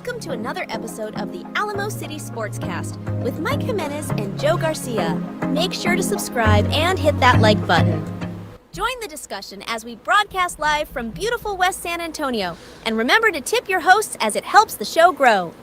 Welcome to another episode of the Alamo City Sportscast with Mike Jimenez and Joe Garcia. Make sure to subscribe and hit that like button. Join the discussion as we broadcast live from beautiful West San Antonio. And remember to tip your hosts as it helps the show grow.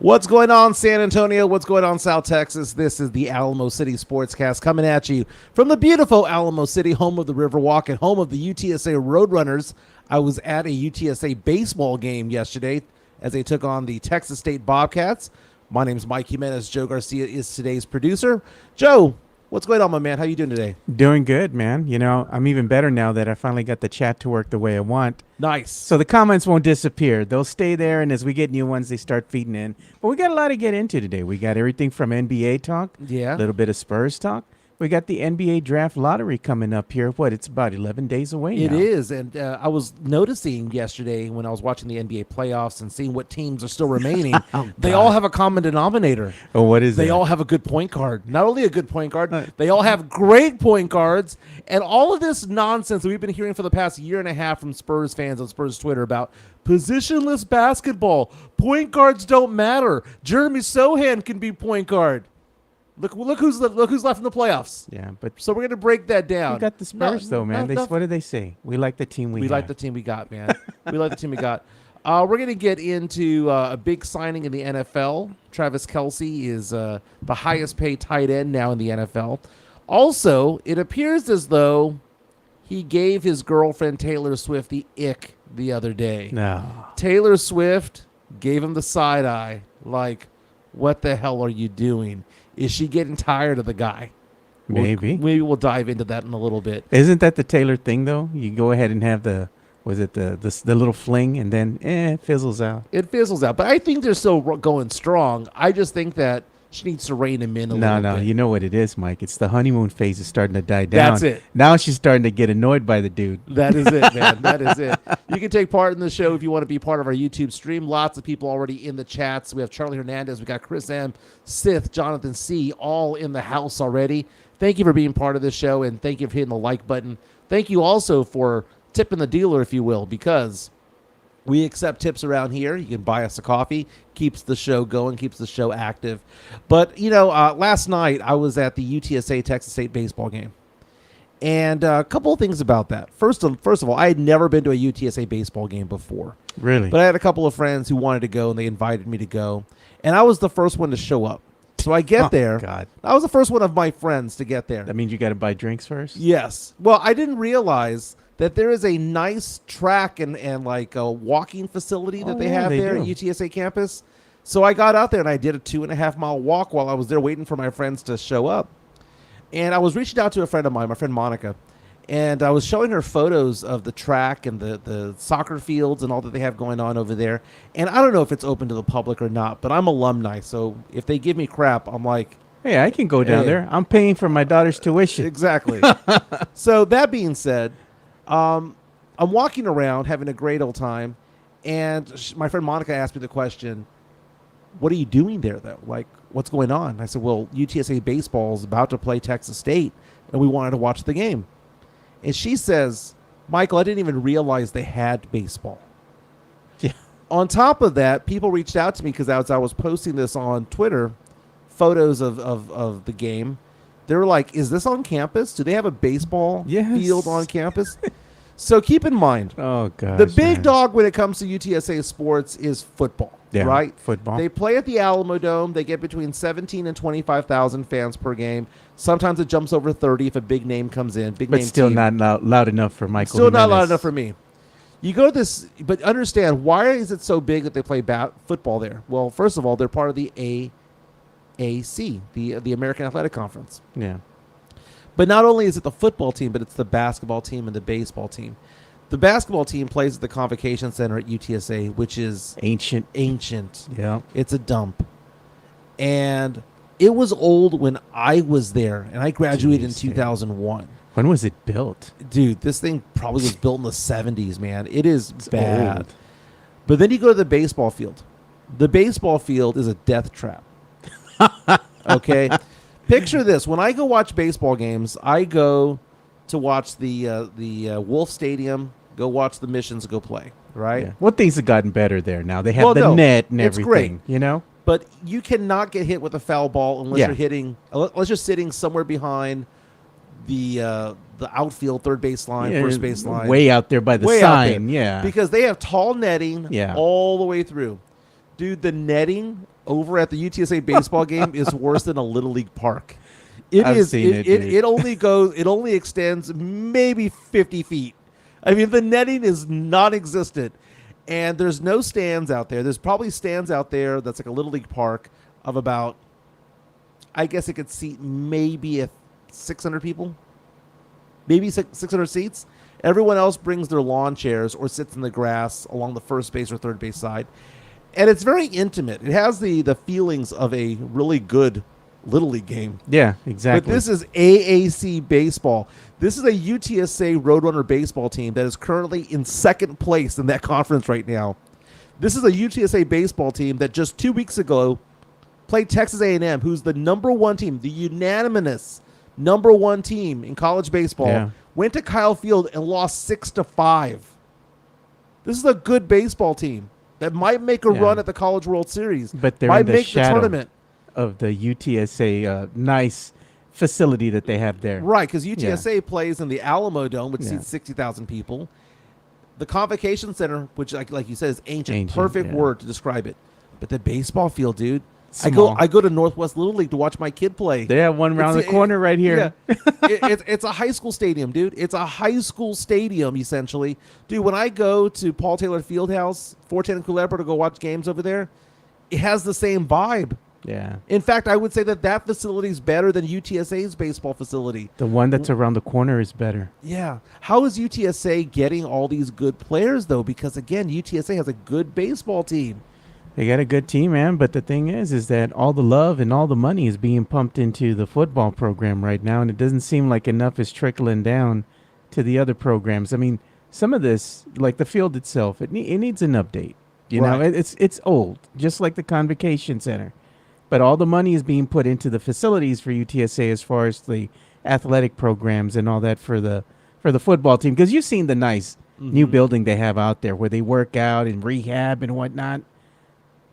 What's going on, San Antonio? What's going on, South Texas? This is the Alamo City Sportscast coming at you from the beautiful Alamo City, home of the Riverwalk and home of the UTSA Roadrunners. I was at a UTSA baseball game yesterday as they took on the Texas State Bobcats. My name is Mike Jimenez. Joe Garcia is today's producer. Joe, what's going on, my man? How you doing today? Doing good, man. You know, I'm even better now that I finally got the chat to work the way I want. Nice. So the comments won't disappear. They'll stay there, and as we get new ones, they start feeding in. But we got a lot to get into today. We got everything from NBA talk, Yeah. a little bit of Spurs talk. We got the NBA draft lottery coming up here. It's about 11 days away now. It is, and I was noticing yesterday when I was watching the NBA playoffs and seeing what teams are still remaining, they all have a common denominator. Oh, what is that? They all have a good point guard. Not only a good point guard, they all have great point guards. And all of this nonsense that we've been hearing for the past year and a half from Spurs fans on Spurs Twitter about positionless basketball. Point guards don't matter. Jeremy Sohan can be point guard. Look who's left in the playoffs. Yeah, but So we're going to break that down. we got the Spurs, though, man. What did they say? We like the team we have. like the team we got, man. We like the team we got. We're going to get into a big signing in the NFL. Travis Kelce is the highest paid tight end now in the NFL. Also, it appears as though he gave his girlfriend Taylor Swift the ick the other day. No. Taylor Swift gave him the side eye, like, what the hell are you doing? Is she getting tired of the guy? Maybe. Maybe we'll dive into that in a little bit. Isn't that the Taylor thing, though? You go ahead and have the little fling, and then it fizzles out. It fizzles out, but I think they're still going strong. I just think that she needs to rein him in a little bit. No, you know what it is, Mike. It's the honeymoon phase is starting to die down. That's it. Now she's starting to get annoyed by the dude. That is it, man. That is it. You can take part in the show if you want to be part of our YouTube stream. Lots of people already in the chats. We have Charlie Hernandez. We got Chris M., Sith, Jonathan C., all in the house already. Thank you for being part of this show, and thank you for hitting the like button. Thank you also for tipping the dealer, if you will, because we accept tips around here. You can buy us a coffee. Keeps the show going, keeps the show active. But, last night I was at the UTSA Texas State baseball game. And a couple of things about that. First of all, I had never been to a UTSA baseball game before. Really? But I had a couple of friends who wanted to go, and they invited me to go. And I was the first one to show up. So I get there. God. I was the first one of my friends to get there. That means you got to buy drinks first? Yes. Well, I didn't realize that there is a nice track and like a walking facility that they have there at UTSA campus. So I got out there and I did a 2.5 mile walk while I was there waiting for my friends to show up. And I was reaching out to a friend of mine, my friend Monica, and I was showing her photos of the track and the soccer fields and all that they have going on over there. And I don't know if it's open to the public or not, but I'm alumni. So if they give me crap, I'm like, hey, I can go down there. I'm paying for my daughter's tuition. Exactly. So that being said, I'm walking around having a great old time, and my friend Monica asked me the question, what are you doing there, though? Like, what's going on? I said, well, UTSA baseball is about to play Texas State, and we wanted to watch the game. And she says, Michael, I didn't even realize they had baseball. Yeah. On top of that, people reached out to me because as I was posting this on Twitter, photos of the game, they were like, is this on campus? Do they have a baseball field on campus? So keep in mind, the big dog when it comes to UTSA sports is football, right? Football. They play at the Alamo Dome. They get between 17 and 25,000 fans per game. Sometimes it jumps over 30 if a big name comes in. But still not loud enough for Michael Still Jimenez. not loud enough for me. You go to this, but understand, why is it so big that they play football there? Well, first of all, they're part of the AAC, the American Athletic Conference. Yeah. But not only is it the football team, but it's the basketball team and the baseball team. The basketball team plays at the Convocation Center at UTSA, which is ancient. Yeah. It's a dump. And it was old when I was there, and I graduated in 2001. When was it built? Dude, this thing probably was built in the 70s, man. It is bad. Old. But then you go to the baseball field. The baseball field is a death trap. Okay? Picture this. When I go watch baseball games, I go to watch the Wolf Stadium, go watch the Missions go play, right? Yeah. Well, things have gotten better there now. They have Well, the no, net and it's everything. great. You know. But you cannot get hit with a foul ball unless Yeah. you're hitting, unless you're sitting somewhere behind the outfield, third base line, Yeah, first base line, way out there by the way out there. sign. Yeah. Because they have tall netting Yeah. all the way through. Dude, the netting over at the UTSA baseball game is worse than a little league park. I've seen it, dude. It only extends maybe 50 feet. I mean, the netting is non-existent, and there's no stands out there. There's probably stands out there that's like a little league park of about, I guess it could seat maybe 600 people, maybe 600 seats. Everyone else brings their lawn chairs or sits in the grass along the first base or third base side, and it's very intimate. It has the feelings of a really good little league game. Yeah, exactly. But this is AAC baseball. This is a UTSA Roadrunner baseball team that is currently in second place in that conference right now. This is a UTSA baseball team that just 2 weeks ago played Texas A&M, who's the number one team, the unanimous number one team in college baseball. Yeah. Went to Kyle Field and lost 6-5. This is a good baseball team that might make a Yeah. run at the College World Series. But they're might in the make shadow the tournament. of the UTSA nice facility that they have there. Right, because UTSA plays in the Alamo Dome, which Yeah. seats 60,000 people. The Convocation Center, which, like you said, is ancient. Ancient, Perfect yeah. word to describe it. But the baseball field, dude. Small. I go to Northwest Little League to watch my kid play. They have one around the It's- corner right here. Yeah. It's a high school stadium, dude. It's a high school stadium, essentially. Dude, when I go to Paul Taylor Fieldhouse, 410 and Culebra to go watch games over there, it has the same vibe. Yeah. In fact, I would say that facility is better than UTSA's baseball facility. The one that's around the corner is better. Yeah. How is UTSA getting all these good players, though? Because, again, UTSA has a good baseball team. They got a good team, man. But the thing is that all the love and all the money is being pumped into the football program right now, and it doesn't seem like enough is trickling down to the other programs. I mean, some of this, like the field itself, it needs an update. You know, Right. it's old, just like the Convocation Center. But all the money is being put into the facilities for UTSA as far as the athletic programs and all that for the football team. Because you've seen the nice new building they have out there where they work out and rehab and whatnot.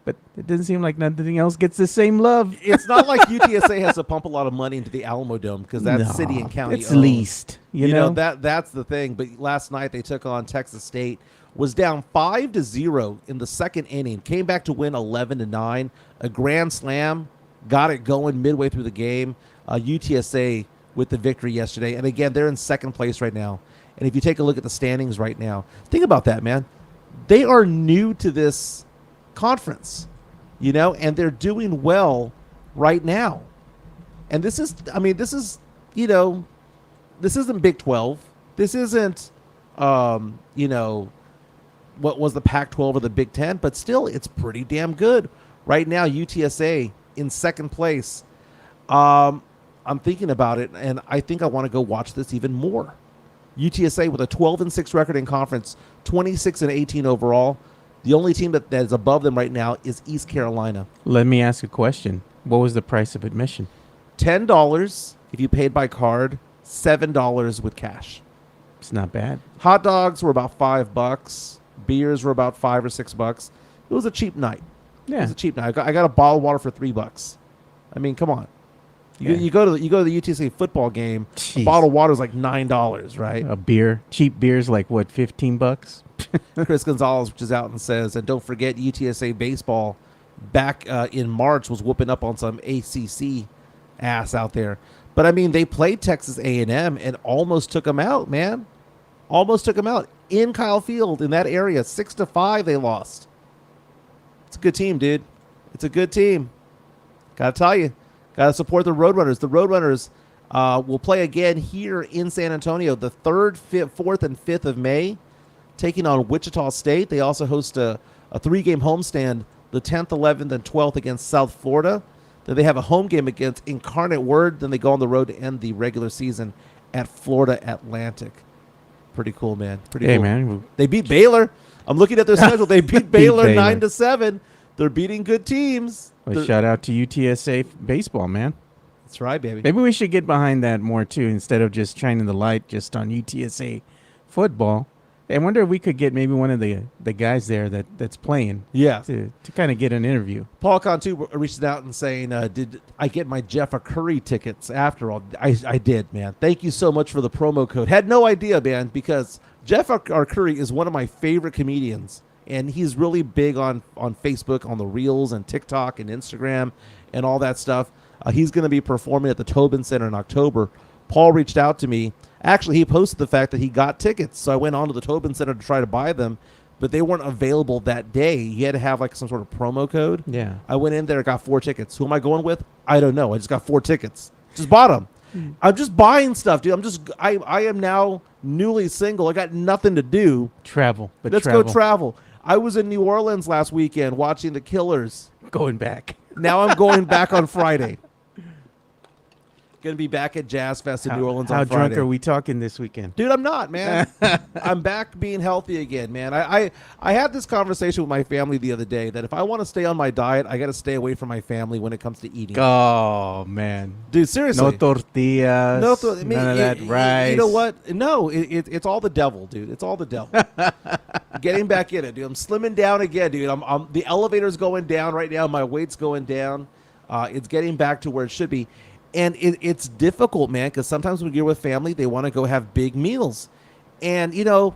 But it doesn't seem like nothing else gets the same love. It's not like UTSA has to pump a lot of money into the Alamo Dome because that's No, city and county it's owned. leased. You know? That's the thing. But last night they took on Texas State, was down 5-0 in the second inning, came back to win 11-9. A grand slam, got it going midway through the game. UTSA with the victory yesterday, and again they're in second place right now. And if you take a look at the standings right now, think about that, man. They are new to this conference, and they're doing well right now. And this is this isn't Big 12. This isn't, what was the Pac-12 or the Big 10, but still, it's pretty damn good. Right now, UTSA in second place. I'm thinking about it, and I think I want to go watch this even more. UTSA with a 12-6 record in conference, 26-18 overall. The only team that is above them right now is East Carolina. Let me ask a question. What was the price of admission? $10 if you paid by card, $7 with cash. It's not bad. Hot dogs were about $5. Beers were about $5 or $6. It was a cheap night. It Yeah. was a cheap night. I got a bottle of water for $3. I mean, come on. You go to the UTSA football game. A Jeez. bottle of water is like $9, right? A beer, cheap beer's like what, $15? Chris Gonzalez, which is out and says, and don't forget UTSA baseball back in March was whooping up on some ACC ass out there. But I mean, they played Texas A&M and almost took them out, man. Almost took them out in Kyle Field in that area. 6-5 they lost. It's a good team, dude. It's a good team. Gotta tell you, gotta support the Roadrunners. The Roadrunners will play again here in San Antonio the 3rd, 4th, and 5th of May, taking on Wichita State. They also host a 3-game homestand the 10th, 11th, and 12th against South Florida. Then they have a home game against Incarnate Word. Then they go on the road to end the regular season at Florida Atlantic. Pretty cool, man. Pretty Hey, cool. man. They beat Baylor. I'm looking at their schedule. They beat Baylor Baylor. 9-7. They're beating good teams. Well, shout out to UTSA baseball, man. That's right, baby. Maybe we should get behind that more, too, instead of just shining the light just on UTSA football. I wonder if we could get maybe one of the guys there that's playing. Yeah. To kind of get an interview. Paul Contu reached out and saying, did I get my Jeff Curry tickets after all? I did, man. Thank you so much for the promo code. Had no idea, man, because Jeff Curry is one of my favorite comedians, and he's really big on Facebook, on the Reels and TikTok and Instagram and all that stuff. He's going to be performing at the Tobin Center in October. Paul reached out to me. Actually, he posted the fact that he got tickets, so I went on to the Tobin Center to try to buy them, but they weren't available that day. You had to have like some sort of promo code. Yeah. I went in there, got 4 tickets. Who am I going with? I don't know. I just got 4 tickets. Just bought them. I'm just buying stuff, dude. I am now newly single. I got nothing to do. Travel. But Let's go travel. I was in New Orleans last weekend watching the Killers. Going back. Now I'm going back on Friday. Going to be back at Jazz Fest in New Orleans on Friday. How drunk are we talking this weekend? Dude, I'm not, man. I'm back being healthy again, man. I had this conversation with my family the other day that if I want to stay on my diet, I got to stay away from my family when it comes to eating. Oh, man. Dude, seriously. No tortillas, none of that rice. You know what? No, it's all the devil, dude. It's all the devil. Getting back in it, dude. I'm slimming down again, dude. I'm the elevator's going down right now. My weight's going down. It's getting back to where it should be. And it's difficult, man, because sometimes when you're with family, they want to go have big meals. And, you know,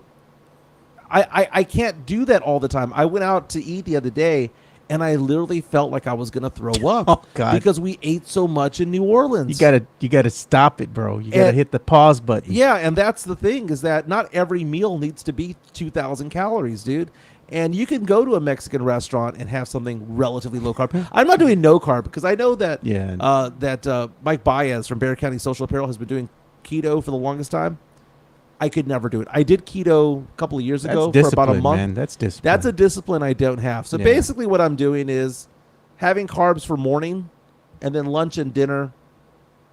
I can't do that all the time. I went out to eat the other day, and I literally felt like I was going to throw up. Oh, God. Because we ate so much in New Orleans. You gotta stop it, bro. You got to hit the pause button. Yeah, and that's the thing, is that not every meal needs to be 2,000 calories, dude. And you can go to a Mexican restaurant and have something relatively low carb. I'm not doing no carb because I know that Mike Baez from Bear County Social Apparel has been doing keto for the longest time. I could never do it. I did keto a couple of years ago for about a month. Man. That's discipline. That's a discipline I don't have. So basically what I'm doing is having carbs for morning and then lunch and dinner.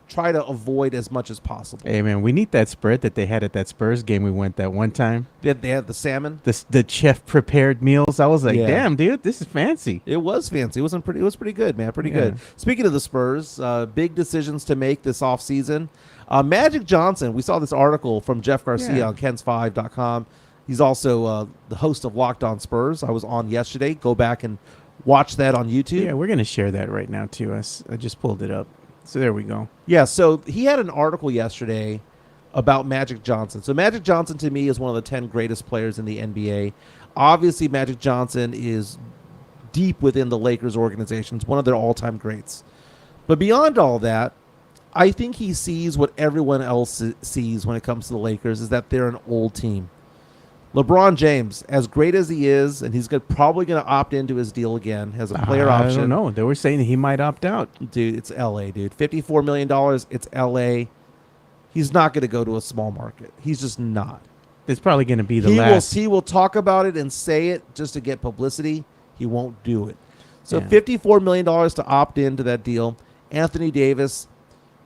Try to avoid as much as possible. Hey, man, we need that spread that they had at that Spurs game we went that one time. They had the salmon. The chef-prepared meals. I was like, damn, dude, this is fancy. It was fancy. It was pretty good, man. Pretty good. Speaking of the Spurs, big decisions to make this offseason. Magic Johnson, we saw this article from Jeff Garcia on Kens5.com. He's also the host of Locked On Spurs. I was on yesterday. Go back and watch that on YouTube. Yeah, we're going to share that right now, too. I just pulled it up. So there we go. Yeah, so he had an article yesterday about Magic Johnson. So Magic Johnson, to me, is one of the 10 greatest players in the NBA. Obviously, Magic Johnson is deep within the Lakers organization. It's one of their all-time greats. But beyond all that, I think he sees what everyone else sees when it comes to the Lakers, is that they're an old team. LeBron James, as great as he is, and he's probably going to opt into his deal again, has a player option. I don't know. They were saying that he might opt out. Dude, it's L.A., dude. $54 million, it's L.A. He's not going to go to a small market. He's just not. It's probably going to be the last. He will talk about it and say it just to get publicity. He won't do it. So $54 million to opt into that deal. Anthony Davis,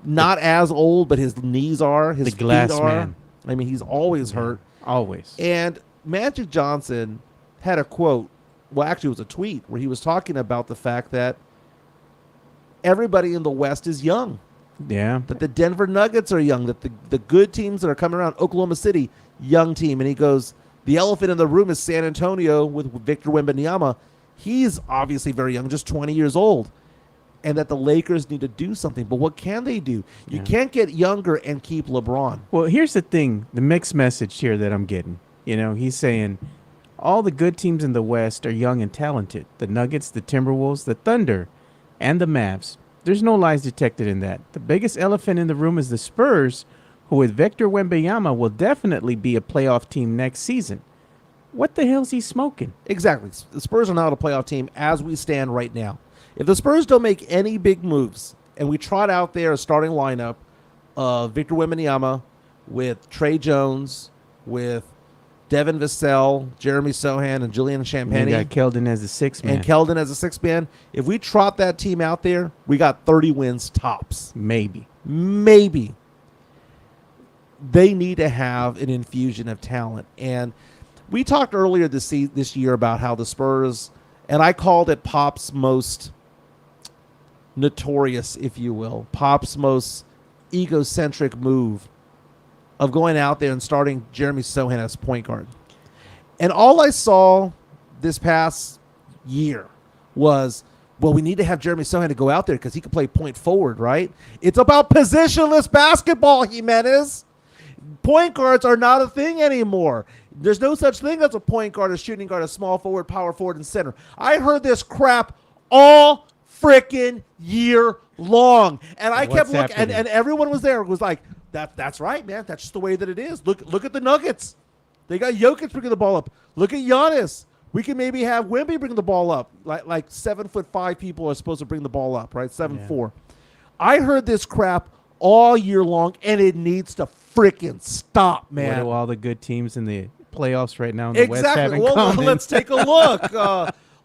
not as old, but his knees are. His feet are. Man. I mean, he's always hurt. Always. And Magic Johnson had a quote, well, actually it was a tweet, where he was talking about the fact that everybody in the West is young. Yeah. That the Denver Nuggets are young, that the good teams that are coming around, Oklahoma City, young team. And he goes, the elephant in the room is San Antonio with Victor Wembanyama. He's obviously very young, just 20 years old. And that the Lakers need to do something. But what can they do? You can't get younger and keep LeBron. Well, here's the thing, the mixed message here that I'm getting. You know, he's saying all the good teams in the West are young and talented. The Nuggets, the Timberwolves, the Thunder, and the Mavs. There's no lies detected in that. The biggest elephant in the room is the Spurs, who with Victor Wembanyama will definitely be a playoff team next season. What the hell's he smoking? Exactly. The Spurs are not a playoff team as we stand right now. If the Spurs don't make any big moves, and we trot out there a starting lineup of Victor Wembanyama with Trey Jones, with Devin Vassell, Jeremy Sohan, and Julian Champagnie. You got Keldon as a sixth man. And Keldon as a sixth man. If we trot that team out there, we got 30 wins tops. Maybe. They need to have an infusion of talent. And we talked earlier this year about how the Spurs, and I called it Pop's most notorious, if you will, Pop's most egocentric move of going out there and starting Jeremy Sohan as point guard. And all I saw this past year was, well, we need to have Jeremy Sohan to go out there because he can play point forward, right? It's about positionless basketball, Jimenez. Point guards are not a thing anymore. There's no such thing as a point guard, a shooting guard, a small forward, power forward, and center. I heard this crap all freaking year long. And I kept looking, and everyone was there, was like, that's right, man. That's just the way that it is. Look at the Nuggets. They got Jokic bringing the ball up. Look at Giannis. We can maybe have Wemby bring the ball up. Like 7'5" people are supposed to bring the ball up, right? 7'4". I heard this crap all year long, and it needs to freaking stop, man. What do all the good teams in the playoffs right now in the West have in well, common? let's take a look.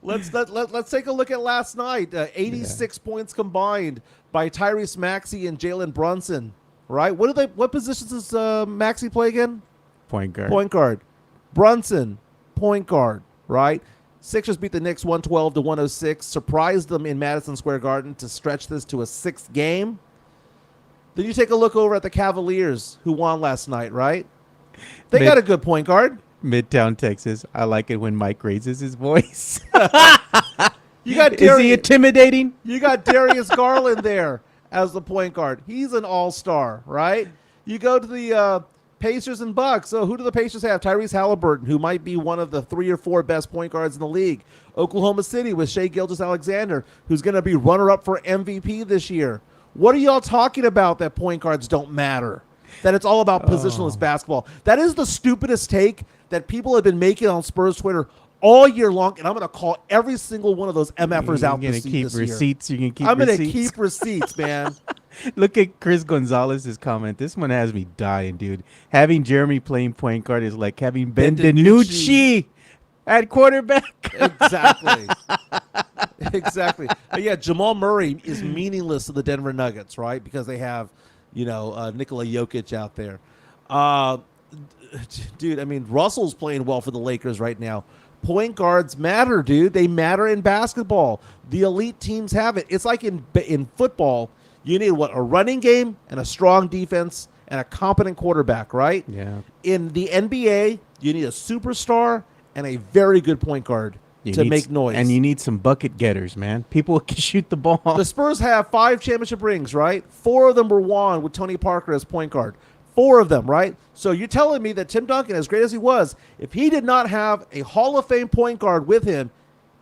Let's take a look at last night. 86 points combined by Tyrese Maxey and Jalen Brunson. Right? What positions does Maxey play again? Point guard. Point guard. Brunson, point guard. Right? Sixers beat the Knicks 112-106. Surprised them in Madison Square Garden to stretch this to a 6th game. Then you take a look over at the Cavaliers, who won last night. Right? They got a good point guard. Midtown Texas. I like it when Mike raises his voice. You got Is he intimidating? You got Darius Garland there as the point guard. He's an all-star, right? You go to the Pacers and Bucks. So who do the Pacers have? Tyrese Halliburton, who might be one of the 3 or 4 best point guards in the league. Oklahoma City with Shai Gilgeous-Alexander, who's going to be runner-up for MVP this year. What are y'all talking about that point guards don't matter? That it's all about positionless basketball. That is the stupidest take that people have been making on Spurs Twitter all year long, and I'm going to call every single one of those MFers out this year. You're going to keep receipts. I'm going to keep receipts, man. Look at Chris Gonzalez's comment. This one has me dying, dude. Having Jeremy playing point guard is like having Ben DiNucci at quarterback. Exactly. Exactly. But yeah, Jamal Murray is meaningless to the Denver Nuggets, right? Because they have, Nikola Jokic out there. Dude, I mean, Russell's playing well for the Lakers right now. Point guards matter, dude. They matter in basketball. The elite teams have it. It's like in football, you need a running game and a strong defense and a competent quarterback, right? Yeah. In the NBA, you need a superstar and a very good point guard to make noise. And you need some bucket getters, man. People can shoot the ball. The Spurs have 5 championship rings, right? 4 of them were won with Tony Parker as point guard. 4 of them, right? So you're telling me that Tim Duncan, as great as he was, if he did not have a Hall of Fame point guard with him,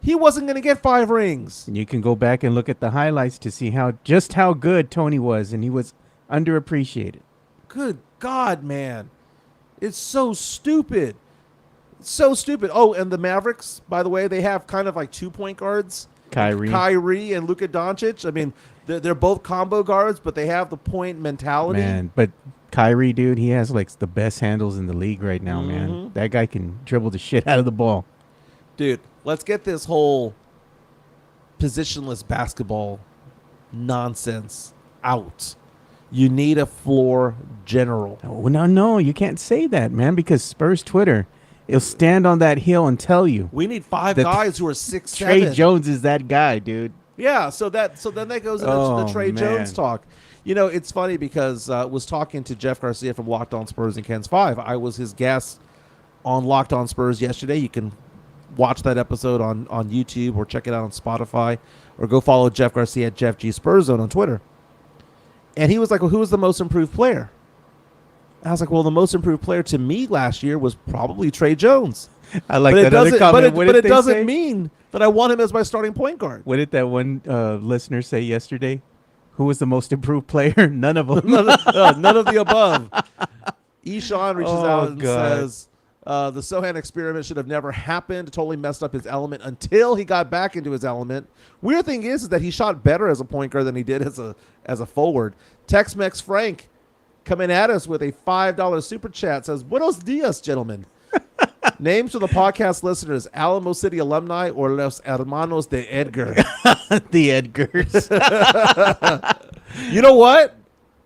he wasn't going to get 5 rings. You can go back and look at the highlights to see just how good Tony was, and he was underappreciated. Good God, man. It's so stupid. So stupid. Oh, and the Mavericks, by the way, they have kind of like 2 point guards. Kyrie and Luka Doncic. I mean, they're both combo guards, but they have the point mentality. Man, but Kyrie, dude, he has like the best handles in the league right now, man. That guy can dribble the shit out of the ball. Dude, let's get this whole positionless basketball nonsense out. You need a floor general. Oh, no, you can't say that, man, because Spurs Twitter, it'll stand on that hill and tell you. We need 5 guys who are 6'7". Trey Jones is that guy, dude. Yeah, so then that goes into the Trey Jones talk. It's funny because I was talking to Jeff Garcia from Locked On Spurs and Ken's 5. I was his guest on Locked On Spurs yesterday. You can watch that episode on YouTube or check it out on Spotify or go follow Jeff Garcia at Jeff G Spurs Zone on Twitter. And he was like, well, who was the most improved player? I was like, well, the most improved player to me last year was probably Trey Jones. I like that other comment. But it doesn't mean that I want him as my starting point guard. What did that one listener say yesterday? Who was the most improved player? None of them. None of the above. Eshawn reaches out and says, the Sohan experiment should have never happened. Totally messed up his element until he got back into his element. Weird thing is that he shot better as a point guard than he did as a forward. Tex-Mex Frank coming at us with a $5 super chat says, Buenos dias, gentlemen. Names for the podcast listeners, Alamo City alumni or Los Hermanos de Edgar. The Edgars. You know what?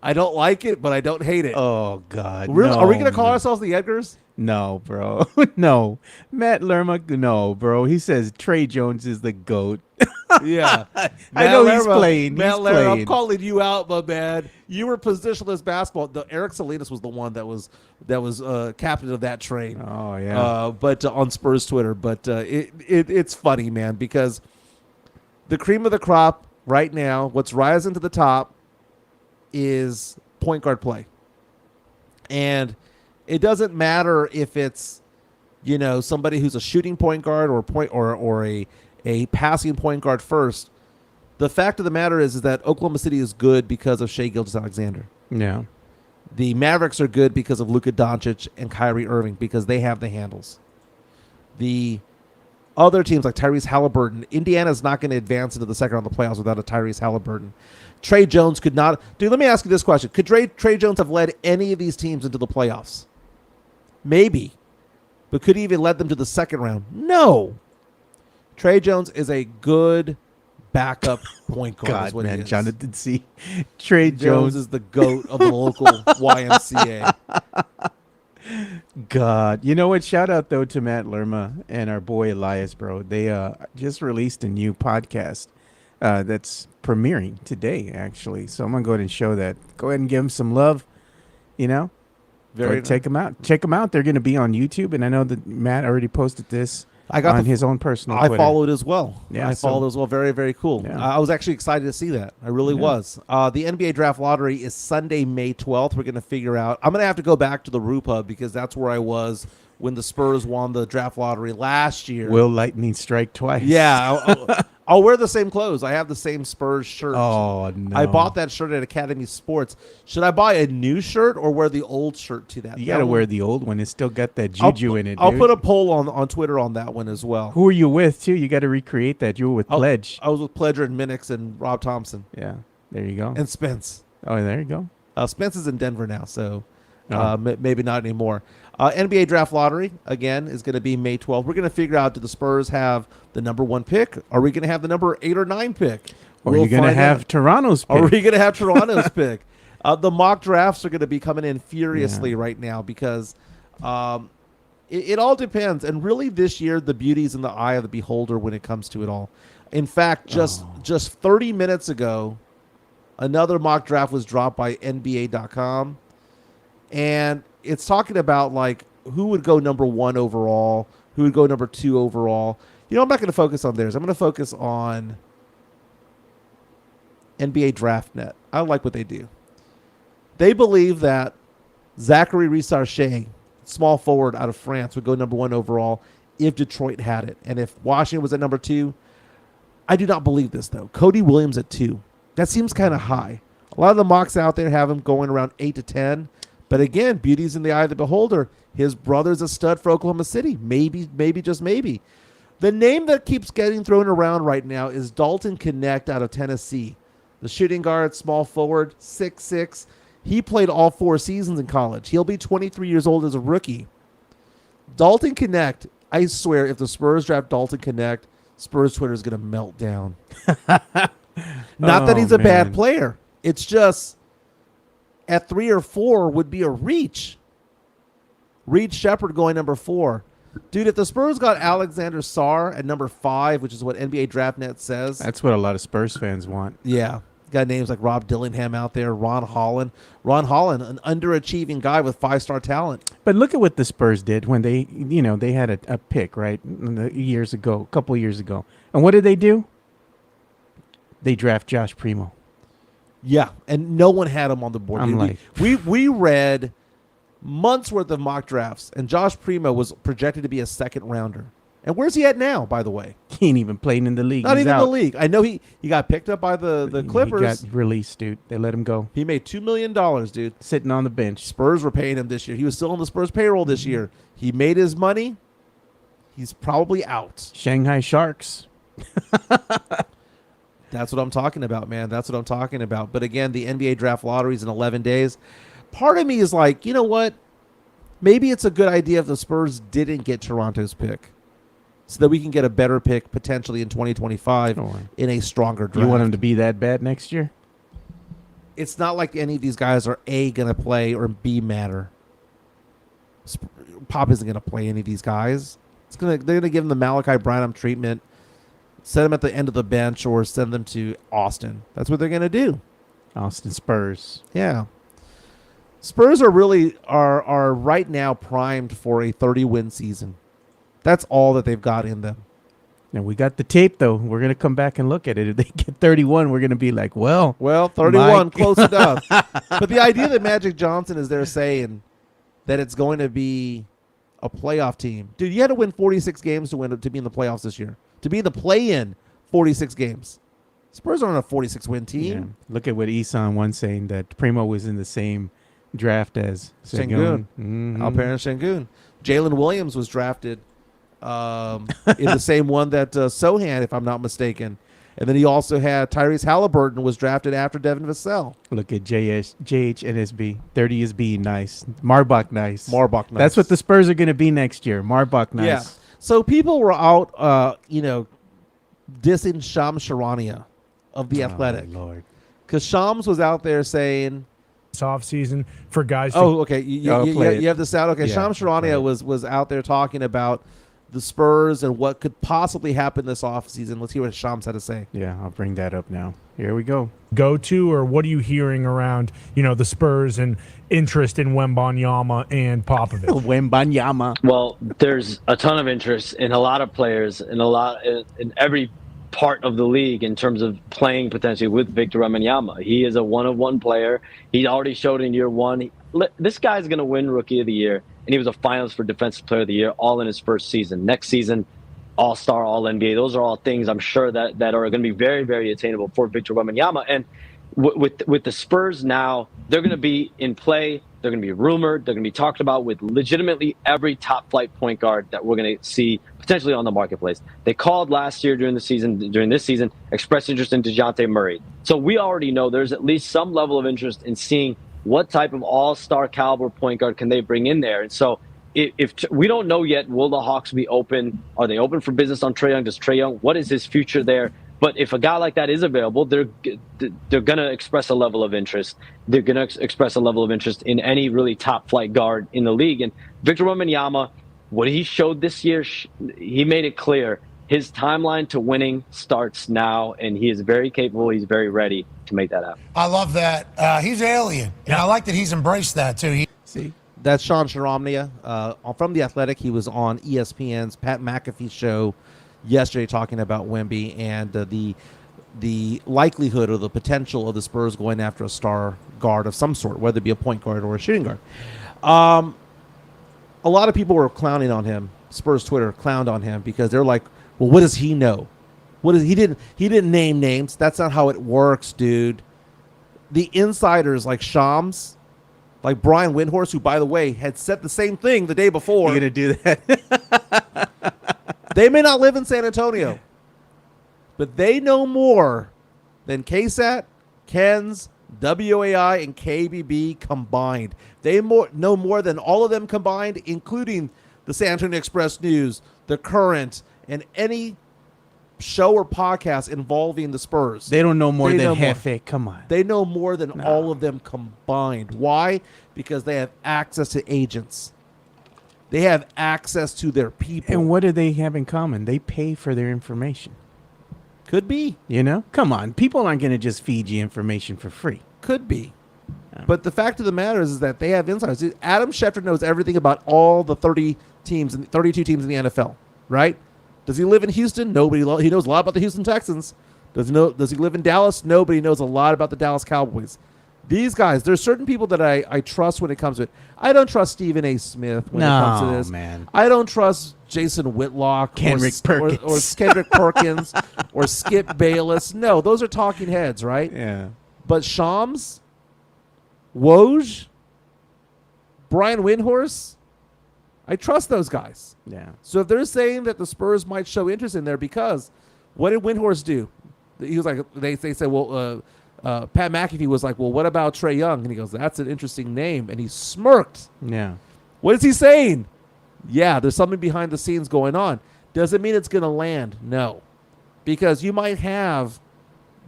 I don't like it, but I don't hate it. Oh, God. Really? No, Are we going to call ourselves the Edgars? No, bro. No. Matt Lerma, no, bro. He says Trey Jones is the GOAT. Yeah. I know he's playing. Matt He's Lerner, I'm playing. calling you out, my man. You were positionless basketball. Eric Salinas was the one that was captain of that train. Oh, yeah. But on Spurs Twitter. But it's funny, man, because the cream of the crop right now, what's rising to the top is point guard play. And it doesn't matter if it's, somebody who's a shooting point guard or a passing point guard first. The fact of the matter is that Oklahoma City is good because of Shai Gilgeous-Alexander. Yeah. The Mavericks are good because of Luka Doncic and Kyrie Irving because they have the handles. The other teams like Tyrese Halliburton, Indiana's not going to advance into the second round of the playoffs without a Tyrese Halliburton. Trey Jones could not. Dude, let me ask you this question. Could Trey Jones have led any of these teams into the playoffs? Maybe. But could he even led them to the second round? No. Trey Jones is a good backup point guard. God, is what man, he is. Jonathan C. Trey Jones is the GOAT of the local YMCA. God. You know what? Shout out, though, to Matt Lerma and our boy Elias, bro. They just released a new podcast that's premiering today, actually. So I'm going to go ahead and show that. Go ahead and give them some love, Very Check them out. Check them out. They're going to be on YouTube, and I know that Matt already posted this on his own personal Twitter. I followed as well. Yeah, I followed as well. Very, very cool. Yeah. I was actually excited to see that. I really was. The NBA Draft Lottery is Sunday, May 12th. We're going to figure out. I'm going to have to go back to the RuPub because that's where I was when the Spurs won the draft lottery last year. Will lightning strike twice? Yeah. I'll wear the same clothes. I have the same Spurs shirt. Oh, no. I bought that shirt at Academy Sports. Should I buy a new shirt or wear the old shirt to that? You got to wear the old one. It's still got that juju in it, dude. I'll put a poll on Twitter on that one as well. Who are you with, too? You got to recreate that. You were with Pledge. I was with Pledger and Minix and Rob Thompson. Yeah. There you go. And Spence. Oh, there you go. Spence is in Denver now, so maybe not anymore. NBA Draft Lottery, again, is going to be May 12th. We're going to figure out, do the Spurs have the number 1 pick? Are we going to have the number 8 or 9 pick? Or are you going to have Toronto's pick? Are we going to have Toronto's pick? The mock drafts are going to be coming in furiously right now because it all depends. And really this year, the beauty's in the eye of the beholder when it comes to it all. In fact, just 30 minutes ago, another mock draft was dropped by NBA.com. And it's talking about, like, who would go number 1 overall, who would go number 2 overall. I'm not going to focus on theirs. I'm going to focus on NBA DraftNet. I like what they do. They believe that Zachary Rissarche, small forward out of France, would go number 1 overall if Detroit had it. And if Washington was at number 2, I do not believe this, though. Cody Williams at 2. That seems kind of high. A lot of the mocks out there have him going around 8 to 10. But again, beauty's in the eye of the beholder. His brother's a stud for Oklahoma City. Maybe, just maybe. The name that keeps getting thrown around right now is Dalton Connect out of Tennessee. The shooting guard, small forward, 6'6". He played all 4 seasons in college. He'll be 23 years old as a rookie. Dalton Connect, I swear, if the Spurs draft Dalton Connect, Spurs Twitter is going to melt down. Not that he's a bad player. It's just at 3 or 4 would be a reach. Reed Shepard going number 4. Dude, if the Spurs got Alexander Sarr at number 5, which is what NBA DraftNet says. That's what a lot of Spurs fans want. Yeah. Got names like Rob Dillingham out there, Ron Holland. Ron Holland, an underachieving guy with 5-star talent. But look at what the Spurs did when they had a pick, right, a couple of years ago. And what did they do? They draft Josh Primo. Yeah, and no one had him on the board. We read months worth of mock drafts, and Josh Primo was projected to be a second rounder. And where's he at now, by the way? He ain't even playing in the league. Not even in the league. I know he got picked up by the Clippers. He got released, dude. They let him go. He made $2 million, dude. Sitting on the bench. Spurs were paying him this year. He was still on the Spurs payroll this year. He made his money. He's probably out. Shanghai Sharks. That's what I'm talking about, man. That's what I'm talking about. But again, the NBA draft lottery is in 11 days. Part of me is like, you know what? Maybe it's a good idea if the Spurs didn't get Toronto's pick so that we can get a better pick potentially in 2025 in a stronger draft. You want him to be that bad next year? It's not like any of these guys are A, going to play, or B, matter. Pop isn't going to play any of these guys. They're going to give him the Malachi Branham treatment. set them at the end of the bench or send them to Austin. That's what they're going to do. Austin Spurs. Yeah. Spurs are right now primed for a 30-win season. That's all that they've got in them. And we got the tape, though. We're going to come back and look at it. If they get 31, we're going to be like, well, 31, Mike. close enough. But the idea that Magic Johnson is there saying that it's going to be a playoff team. Dude, you had to win 46 games to be in the playoffs this year. To be in the play-in, 46 games. Spurs aren't a 46-win team. Yeah. Look at what Isan once saying, that Primo was in the same draft as Sengun. Mm-hmm. Alperen Sengun. Jalen Williams was drafted in the same one that Sohan, if I'm not mistaken. And then he also had Tyrese Halliburton was drafted after Devin Vassell. Look at JHNSB. 30 is B, nice. Marbach, nice. Nice. That's what the Spurs are going to be next year. Marbach, nice. Yeah. So people were out, dissing Shams Charania of The Athletic. Oh, Lord. Because Shams was out there saying... off season for guys. Okay. You have the sound? Okay. Yeah, Shams Charania was out there talking about the Spurs and what could possibly happen this offseason. Let's hear what Shams had to say. Yeah, I'll bring that up now. Here we go. Go to, or what are you hearing around, the Spurs and interest in Wembanyama and Popovich? Wembanyama. Well, there's a ton of interest in a lot of players in every part of the league in terms of playing potentially with Victor Wembanyama. He is a one-of-one player. He already showed in year one. This guy's going to win Rookie of the Year, and he was a finalist for Defensive Player of the Year all in his first season. Next season, All-Star, All-NBA. Those are all things I'm sure that are going to be very, very attainable for Victor Wembanyama. And with the Spurs now, they're going to be in play. They're going to be rumored. They're going to be talked about with legitimately every top-flight point guard that we're going to see potentially on the marketplace. They called last year during this season, expressed interest in DeJounte Murray. So we already know there's at least some level of interest in seeing what type of all-star caliber point guard can they bring in there. And so if we don't know yet, will the Hawks be open? Are they open for business on Trae Young? Does Trae Young, what is his future there? But if a guy like that is available, they're going to express a level of interest. They're going to express a level of interest in any really top-flight guard in the league. And Victor Wembanyama, what he showed this year, he made it clear. His timeline to winning starts now, and he is very capable. He's very ready to make that happen. I love that. He's alien, and I like that he's embraced that, too. See? That's Sean Sharamnia from The Athletic. He was on ESPN's Pat McAfee show yesterday talking about Wemby and the likelihood or the potential of the Spurs going after a star guard of some sort, whether it be a point guard or a shooting guard. A lot of people were clowning on him. Spurs Twitter clowned on him because they're like, well, what does he know? He didn't name names. That's not how it works, dude. The insiders like Shams, like Brian Windhorst, who, by the way, had said the same thing the day before. You're going to do that? They may not live in San Antonio, but they know more than KSAT, KENS, WAI, and KBB combined. They know more than all of them combined, including the San Antonio Express News, The Current, and any show or podcast involving the Spurs. They don't know more than Jefe. Come on. They know more than all of them combined. Why? Because they have access to agents. They have access to their people. And what do they have in common? They pay for their information. Could be. Come on. People aren't going to just feed you information for free. Could be. But the fact of the matter is that they have insiders. Adam Schefter knows everything about all the 32 teams in the NFL, right? Does he live in Houston? Nobody. He knows a lot about the Houston Texans. Does he live in Dallas? Nobody knows a lot about the Dallas Cowboys. These guys, there's certain people that I trust when it comes to it. I don't trust Stephen A. Smith when it comes to this. Man. I don't trust Jason Whitlock Kendrick Perkins. or Kendrick Perkins or Skip Bayless. No, those are talking heads, right? Yeah. But Shams, Woj, Brian Windhorst, I trust those guys. Yeah. So if they're saying that the Spurs might show interest in there, because what did Windhorst do? He was like, they said, well, Pat McAfee was like, well, what about Trae Young? And he goes, that's an interesting name. And he smirked. Yeah. What is he saying? Yeah, there's something behind the scenes going on. Does it mean it's going to land? No. Because you might have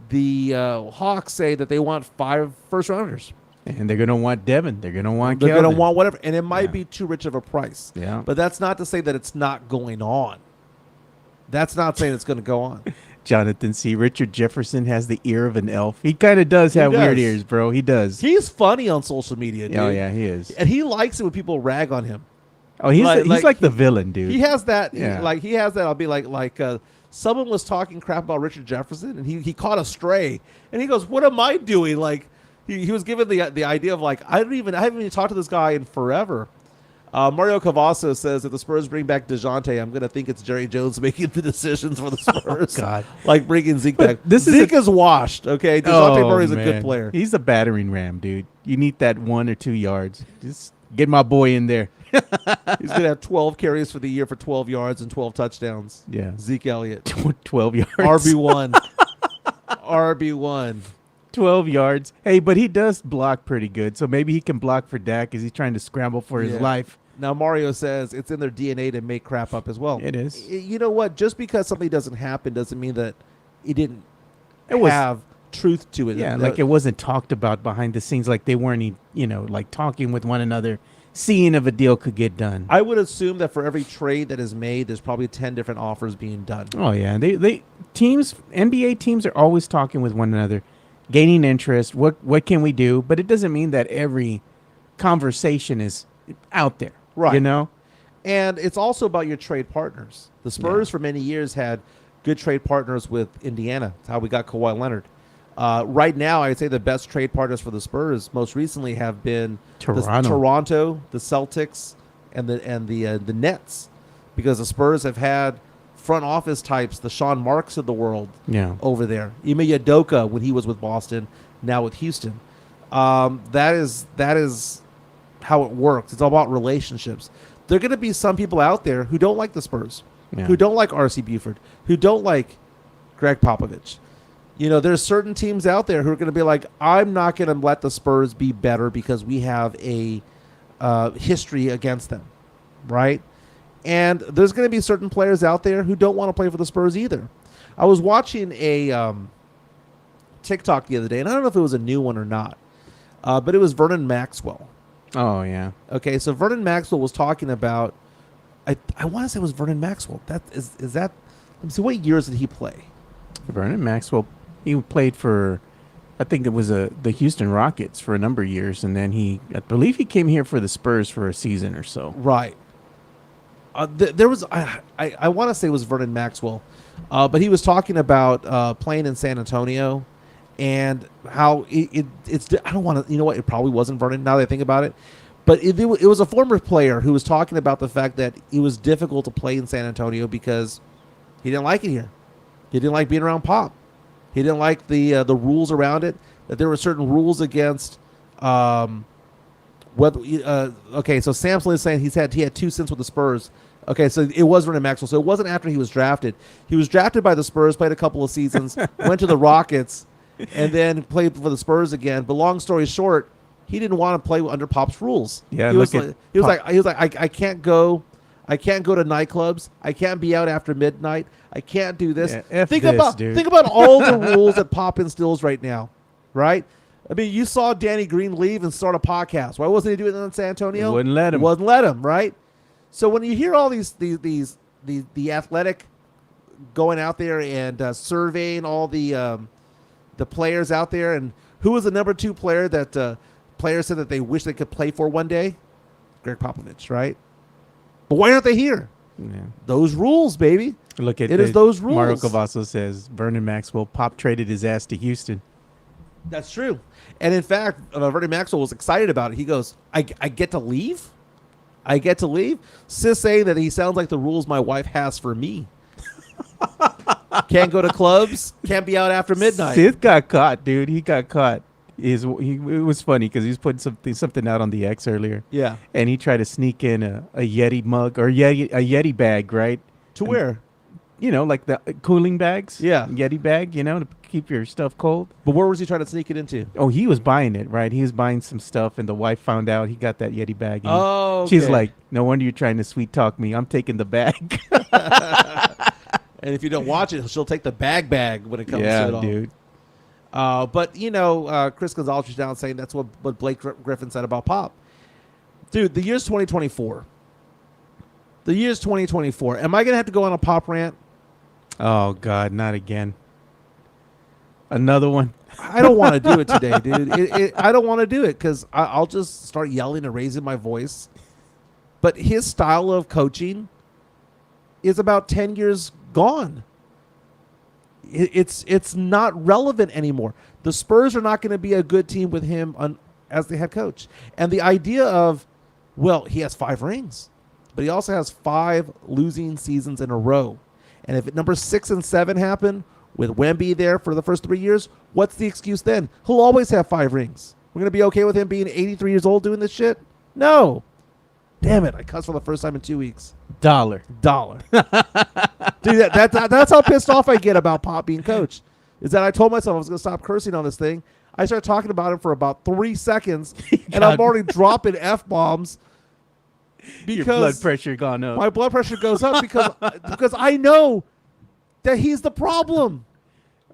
the Hawks say that they want 5 first-rounders. And they're going to want Devin. They're going to want They're Keldon. going to want whatever. And it might be too rich of a price. Yeah. But that's not to say that it's not going on. That's not saying it's going to go on. Jonathan C. Richard Jefferson has the ear of an elf. He kind of does have weird ears, bro. He does. He's funny on social media, dude. Oh, yeah, he is. And he likes it when people rag on him. Oh, he's like the villain, dude. He has that. Yeah. He has that. I'll be like someone was talking crap about Richard Jefferson, and he caught a stray, and he goes, "What am I doing?" Like he was given the idea of like I haven't even talked to this guy in forever. Mario Cavasso says if the Spurs bring back DeJounte, I'm gonna think it's Jerry Jones making the decisions for the Spurs. Oh, God, like bringing Zeke back. Zeke is washed. Okay, DeJounte Murray's a good player. He's a battering ram, dude. You need that 1 or 2 yards. Just get my boy in there. He's gonna have 12 carries for the year for 12 yards and 12 touchdowns. Yeah, Zeke Elliott, 12 yards. RB1, RB1. 12 yards. Hey, but he does block pretty good, so maybe he can block for Dak as he's trying to scramble for his life. Now, Mario says it's in their DNA to make crap up as well. It is. You know what? Just because something doesn't happen doesn't mean that it didn't have truth to it. Yeah, like it wasn't talked about behind the scenes, like they weren't, like talking with one another, seeing if a deal could get done. I would assume that for every trade that is made, there's probably 10 different offers being done. Oh, yeah. NBA teams are always talking with one another, gaining interest. What can we do? But it doesn't mean that every conversation is out there. Right. And it's also about your trade partners. The Spurs for many years had good trade partners with Indiana. That's how we got Kawhi Leonard. Right now, I'd say the best trade partners for the Spurs most recently have been Toronto, the Celtics, and the Nets, because the Spurs have had front office types, the Sean Marks of the world, over there. Ime Udoka when he was with Boston, now with Houston. That is how it works. It's all about relationships. There are going to be some people out there who don't like the Spurs, who don't like R.C. Buford, who don't like Greg Popovich. There's certain teams out there who are going to be like, I'm not going to let the Spurs be better because we have a history against them, right? And there's going to be certain players out there who don't want to play for the Spurs either. I was watching a TikTok the other day, and I don't know if it was a new one or not, but it was Vernon Maxwell. Oh, yeah. Okay, so Vernon Maxwell was talking about, I want to say it was Vernon Maxwell. That is that, let me see, what years did he play? Vernon Maxwell, he played for, I think it was the Houston Rockets for a number of years, and then I believe he came here for the Spurs for a season or so. Right. There was, I want to say it was Vernon Maxwell, but he was talking about playing in San Antonio and how it's, I don't want to, it probably wasn't Vernon now that I think about it, but it was a former player who was talking about the fact that it was difficult to play in San Antonio because he didn't like it here. He didn't like being around Pop. He didn't like the rules around it, that there were certain rules against okay, so Samson is saying he had 2 stints with the Spurs. Okay, so it was Vernon Maxwell. So it wasn't after he was drafted. He was drafted by the Spurs, played a couple of seasons, went to the Rockets, and then played for the Spurs again. But long story short, he didn't want to play under Pop's rules. Yeah, he was like, I can't go to nightclubs. I can't be out after midnight. I can't do this. Yeah, think about all the rules that Pop instills right now, right? I mean, you saw Danny Green leave and start a podcast. Why wasn't he doing it in San Antonio? Wouldn't let him, right? So when you hear all the athletic going out there and surveying all the players out there, and who was the number 2 player that players said that they wish they could play for one day? Greg Popovich, right? But why aren't they here? Yeah. Those rules, baby. Look at it. Is those rules. Mario Cavasso says Vernon Maxwell, Pop traded his ass to Houston. That's true. And in fact, Vernon Maxwell was excited about it. He goes, I get to leave? I get to leave? Sis saying that he sounds like the rules my wife has for me. Can't go to clubs. Can't be out after midnight. Sith got caught, dude. He got caught. It was funny because he was putting something out on the X earlier. Yeah. And he tried to sneak in a Yeti mug or a Yeti bag, right? To where? Like the cooling bags. Yeah. Yeti bag, to keep your stuff cold. But where was he trying to sneak it into? Oh, he was buying it, right? He was buying some stuff, and the wife found out he got that Yeti bag. Oh, okay. She's like, no wonder you're trying to sweet talk me. I'm taking the bag. And if you don't watch it, she'll take the bag when it comes to it all. Dude. But, Chris Gonzalez is down saying that's what Blake Griffin said about Pop. Dude, the year's 2024. The year's 2024. Am I going to have to go on a Pop rant? Oh, God, not again. Another one. I don't want to do it today, dude. I don't want to do it because I'll just start yelling and raising my voice. But his style of coaching is about 10 years gone. It's not relevant anymore. The Spurs are not going to be a good team with him as the head coach. And the idea of, well, he has 5 rings, but he also has 5 losing seasons in a row. And if number 6 and 7 happen with Wemby there for the first 3 years, what's the excuse then? He'll always have 5 rings. We're going to be okay with him being 83 years old doing this shit? No. Damn it. I cussed for the first time in 2 weeks. Dollar. Dude, that's how pissed off I get about Pop being coach. Is that I told myself I was going to stop cursing on this thing. I started talking about him for about 3 seconds, and I'm already dropping F-bombs because your blood pressure gone up. My blood pressure goes up because I know that he's the problem.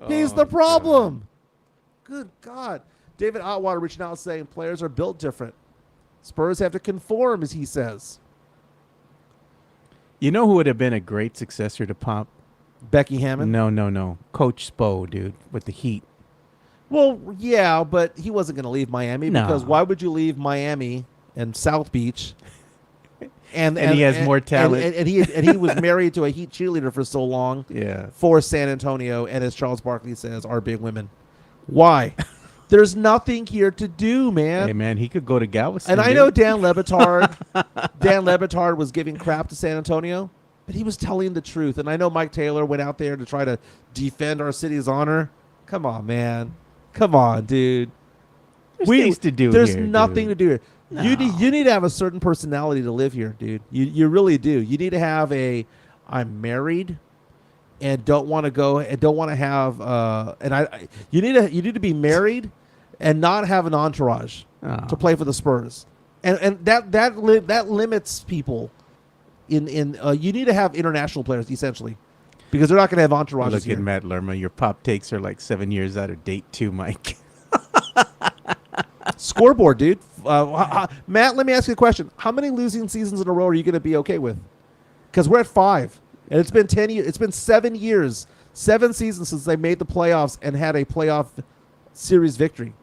He's the problem. Good God. David Otwater reaching out saying players are built different. Spurs have to conform, as he says. You know who would have been a great successor to Pop? Becky Hammond? No. Coach Spo, dude, with the Heat. Well, yeah, but he wasn't going to leave Miami because No. why would you leave Miami and South Beach? And he has more talent. And he was married to a Heat cheerleader for so long. Yeah. For San Antonio, and as Charles Barkley says, are big women. Why? There's nothing here to do, man. Hey, man, he could go to Galveston. And I know Dan Lebitard was giving crap to San Antonio, but he was telling the truth. And I know Mike Taylor went out there to try to defend our city's honor. Come on, man. Come on, dude. There's things to do There's here, nothing dude. to do here. No. You need to have a certain personality to live here, dude. You really do. You need to have I'm married and don't want to go and don't want to have you need to be married and not have an entourage to play for the Spurs. And that limits people in you need to have international players essentially because they're not going to have entourages Look here. at Matt Lerma. Your Pop takes are like 7 years out of date too, Mike. Scoreboard, dude. Matt, let me ask you a question. How many losing seasons in a row are you going to be okay with? Because we're at 5. And it's been 10 years. It's been 7 years, 7 seasons since they made the playoffs and had a playoff series victory.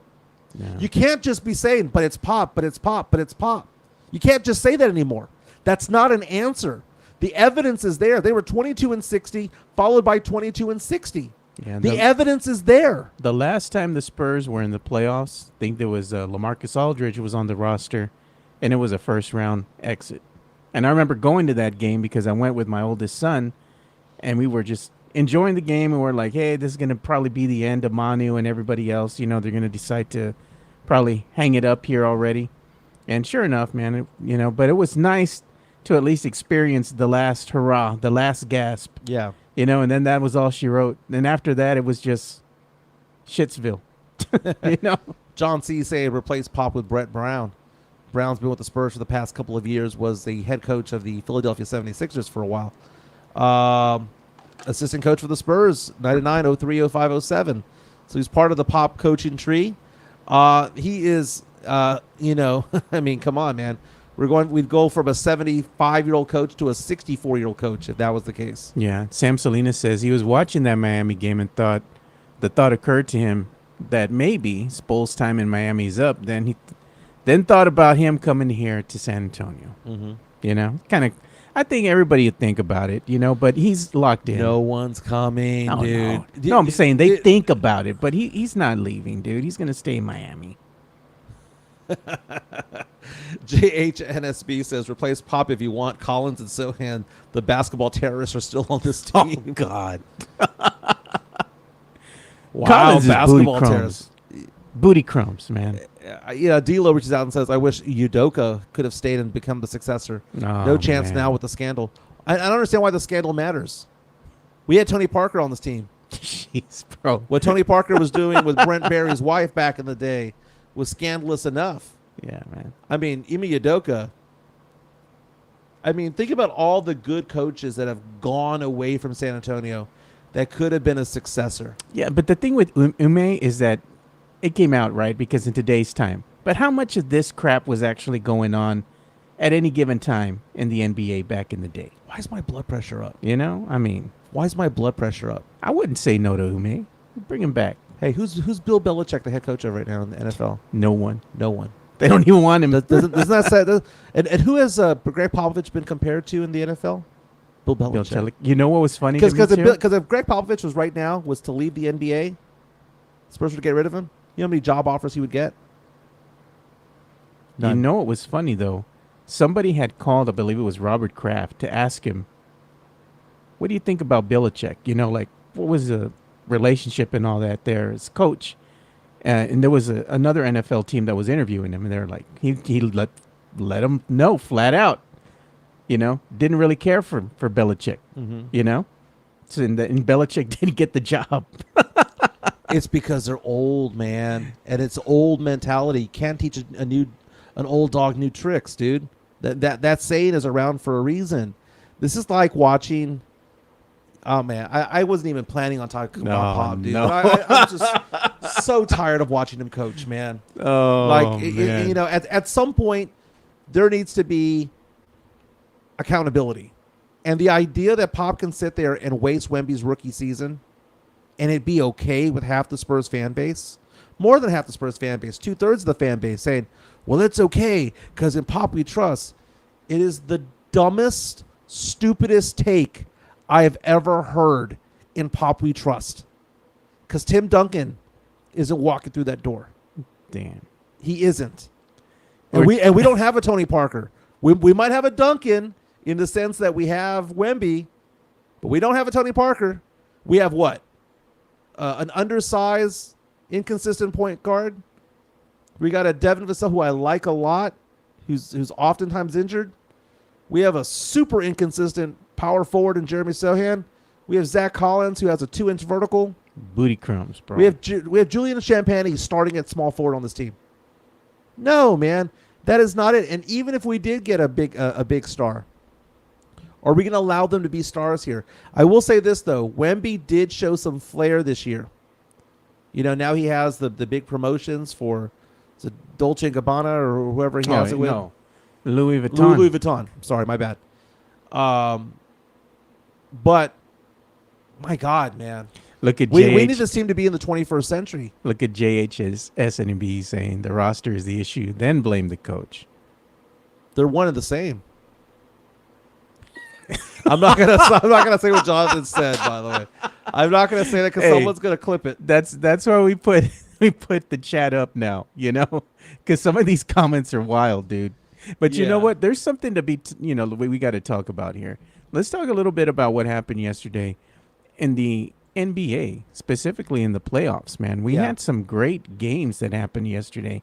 Yeah. You can't just be saying, but it's Pop, but it's Pop, but it's Pop. You can't just say that anymore. That's not an answer. The evidence is there. They were 22-60, followed by 22-60. Yeah, the evidence is there. The last time the Spurs were in the playoffs, I think there was LaMarcus Aldridge was on the roster, and it was a first-round exit. And I remember going to that game because I went with my oldest son, and we were just enjoying the game, and we're like, hey, this is going to probably be the end of Manu and everybody else. You know, they're going to decide to probably hang it up here already. And sure enough, man, but it was nice to at least experience the last hurrah, the last gasp. Yeah. And then that was all she wrote. And after that, it was just Shitsville. John C. saying replace Pop with Brett Brown. Brown's been with the Spurs for the past couple of years, was the head coach of the Philadelphia 76ers for a while. Assistant coach for the Spurs, 99, 03, 05, 07. So he's part of the Pop coaching tree. He is, I mean, come on, man. We'd go from a 75-year-old coach to a 64-year-old coach if that was the case. Yeah. Sam Salinas says he was watching that Miami game and the thought occurred to him that maybe Spoel's time in Miami is up. Then he thought about him coming here to San Antonio. Mm-hmm. Kind of, I think everybody would think about it, but he's locked in. No one's coming, dude. No, I'm saying they think about it, but he's not leaving, dude. He's going to stay in Miami. JHNSB says replace Pop if you want. Collins and Sohan, the basketball terrorists, are still on this team. Oh, God. Wow, Collins is basketball booty terrorists. Booty crumbs, man. D'Lo reaches out and says, I wish Udoka could have stayed and become the successor. Oh, No chance man. now with the scandal. I don't understand why the scandal matters. We had Tony Parker on this team. Jeez, bro. What Tony Parker was doing with Brent Barry's wife back in the day was scandalous enough. Yeah, man. I mean, Ime Udoka. I mean, think about all the good coaches that have gone away from San Antonio that could have been a successor. Yeah, but the thing with Ume is that it came out, right, because in today's time. But how much of this crap was actually going on at any given time in the NBA back in the day? Why is my blood pressure up? I mean, Why is my blood pressure up? I wouldn't say no to Ume. Bring him back. Hey, who's Bill Belichick, the head coach of right now in the NFL? No one. No one. They don't even want him. Doesn't that say? And who has Greg Popovich been compared to in the NFL? Bill Belichick. You know what was funny? Because if Greg Popovich was to leave the NBA, Spurs would get rid of him. You know how many job offers he would get? You know what was funny though? Somebody had called, I believe it was Robert Kraft, to ask him, "What do you think about Belichick? You know, like what was the relationship and all that there as coach?" And there was another NFL team that was interviewing him, and they're like, he let him know flat out. You know, didn't really care for Belichick. You know, so and Belichick didn't get the job. It's because they're old, man, and it's old mentality. You can't teach an old dog new tricks, dude. That saying is around for a reason. This is like watching. Oh man, I wasn't even planning on talking about Pop, dude. No. But I'm just so tired of watching him coach, man. Oh, like man. you know, at some point there needs to be accountability, and the idea that Pop can sit there and waste Wemby's rookie season, and it'd be okay with half the Spurs fan base, more than half the Spurs fan base, 2/3 of the fan base saying, "Well, it's okay because in Pop we trust." It is the dumbest, stupidest take I have ever heard in Pop we trust. Because Tim Duncan isn't walking through that door. Damn. He isn't. And we don't have a Tony Parker. We might have a Duncan in the sense that we have Wemby, but we don't have a Tony Parker. We have what? An undersized, inconsistent point guard. We got a Devin Vassell, who I like a lot, who's oftentimes injured. We have a super inconsistent power forward in Jeremy Sohan. We have Zach Collins, who has a 2-inch vertical. Booty crumbs, bro. We have Julian Champagny starting at small forward on this team. No, man, that is not it. And even if we did get a big star, are we going to allow them to be stars here? I will say this though: Wemby did show some flair this year. You know, now he has the big promotions for Dolce & Gabbana or whoever he has it with. No. Louis Vuitton. Louis Vuitton. Sorry, my bad. But my God, man. Look at we need this team to be in the 21st century. Look at JH's SNB saying the roster is the issue, then blame the coach. They're one and the same. I'm not gonna say what Jonathan said. By the way, I'm not gonna say that because someone's gonna clip it. That's why we put the chat up now. You know, because some of these comments are wild, dude. But you know what? There's something to be, we got to talk about here. Let's talk a little bit about what happened yesterday in the NBA, specifically in the playoffs, man. We had some great games that happened yesterday.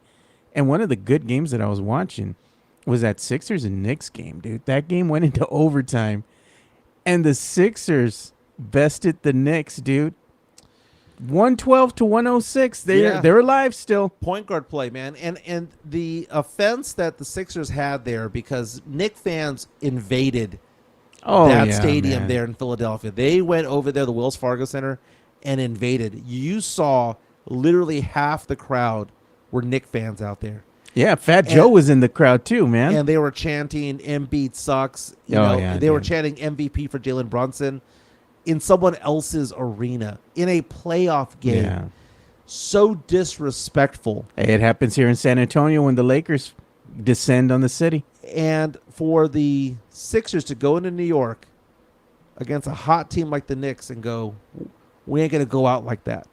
And one of the good games that I was watching was that Sixers and Knicks game, dude. That game went into overtime. And the Sixers bested the Knicks, dude. 112 to 106. They're alive still. Point guard play, man. And the offense that the Sixers had there, because Knick fans invaded that stadium there in Philadelphia. They went over there, the Wells Fargo Center, and invaded. You saw literally half the crowd were Knick fans out there. Yeah, Fat Joe was in the crowd too, man. And they were chanting Embiid sucks. They were chanting MVP for Jalen Brunson in someone else's arena in a playoff game. Yeah. So disrespectful. Hey, it happens here in San Antonio when the Lakers descend on the city. And for the Sixers to go into New York against a hot team like the Knicks and go, we ain't going to go out like that.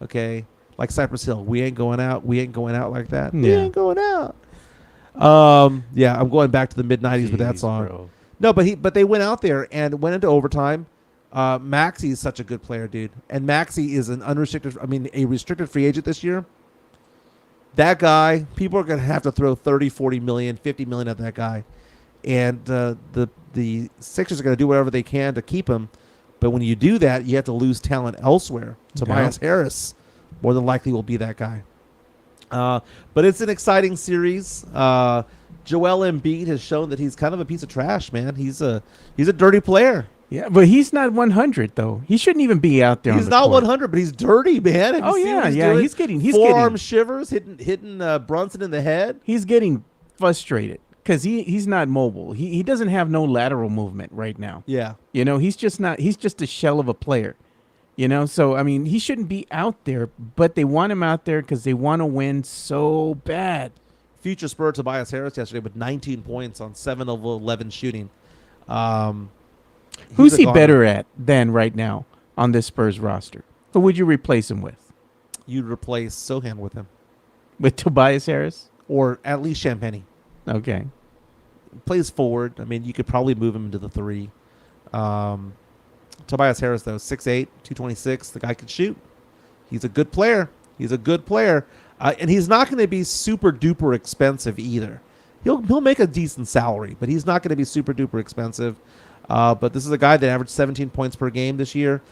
Okay? Like Cypress Hill. We ain't going out. We ain't going out like that. Yeah. We ain't going out. I'm going back to the mid-'90s with that song. Bro. No, but they went out there and went into overtime. Maxey is such a good player, dude. And Maxey is a restricted free agent this year. That guy, people are going to have to throw 30, 40 million, 50 million at that guy. And the Sixers are going to do whatever they can to keep him. But when you do that, you have to lose talent elsewhere. Tobias Harris more than likely will be that guy. But it's an exciting series. Joel Embiid has shown that he's kind of a piece of trash, man. He's a dirty player. Yeah, but he's not 100 though. He shouldn't even be out there. He's on the not court. 100, but he's dirty, man. Have you seen what he's doing? He's forearm getting shivers, hitting Brunson in the head. He's getting frustrated because he's not mobile. He doesn't have no lateral movement right now. Yeah, he's just not. He's just a shell of a player. So, I mean, he shouldn't be out there, but they want him out there because they want to win so bad. Future Spur Tobias Harris yesterday with 19 points on 7 of 11 shooting. Who's he better at than right now on this Spurs roster? Who would you replace him with? You'd replace Sohan with him. With Tobias Harris? Or at least Champagny. Okay. Plays forward. I mean, you could probably move him into the 3. Tobias Harris, though, 6'8", 226. The guy can shoot. He's a good player. And he's not going to be super duper expensive either. He'll make a decent salary, but he's not going to be super duper expensive. But this is a guy that averaged 17 points per game this year,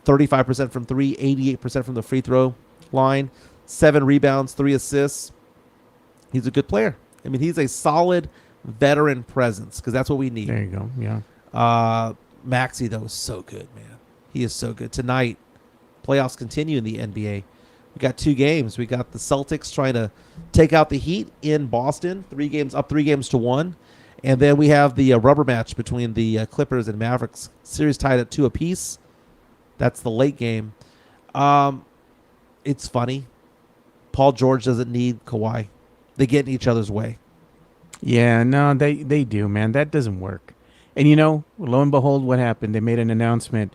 35% from 3, 88% from the free throw line, 7 rebounds, 3 assists. He's a good player. I mean, he's a solid veteran presence because that's what we need. There you go. Yeah. Maxey, though, is so good, man. He is so good. Tonight, playoffs continue in the NBA. We got 2 games. We got the Celtics trying to take out the Heat in Boston, 3 games to 1. And then we have the rubber match between the Clippers and Mavericks. Series tied at 2 apiece. That's the late game. It's funny. Paul George doesn't need Kawhi. They get in each other's way. Yeah, no, they do, man. That doesn't work. And lo and behold, what happened? They made an announcement.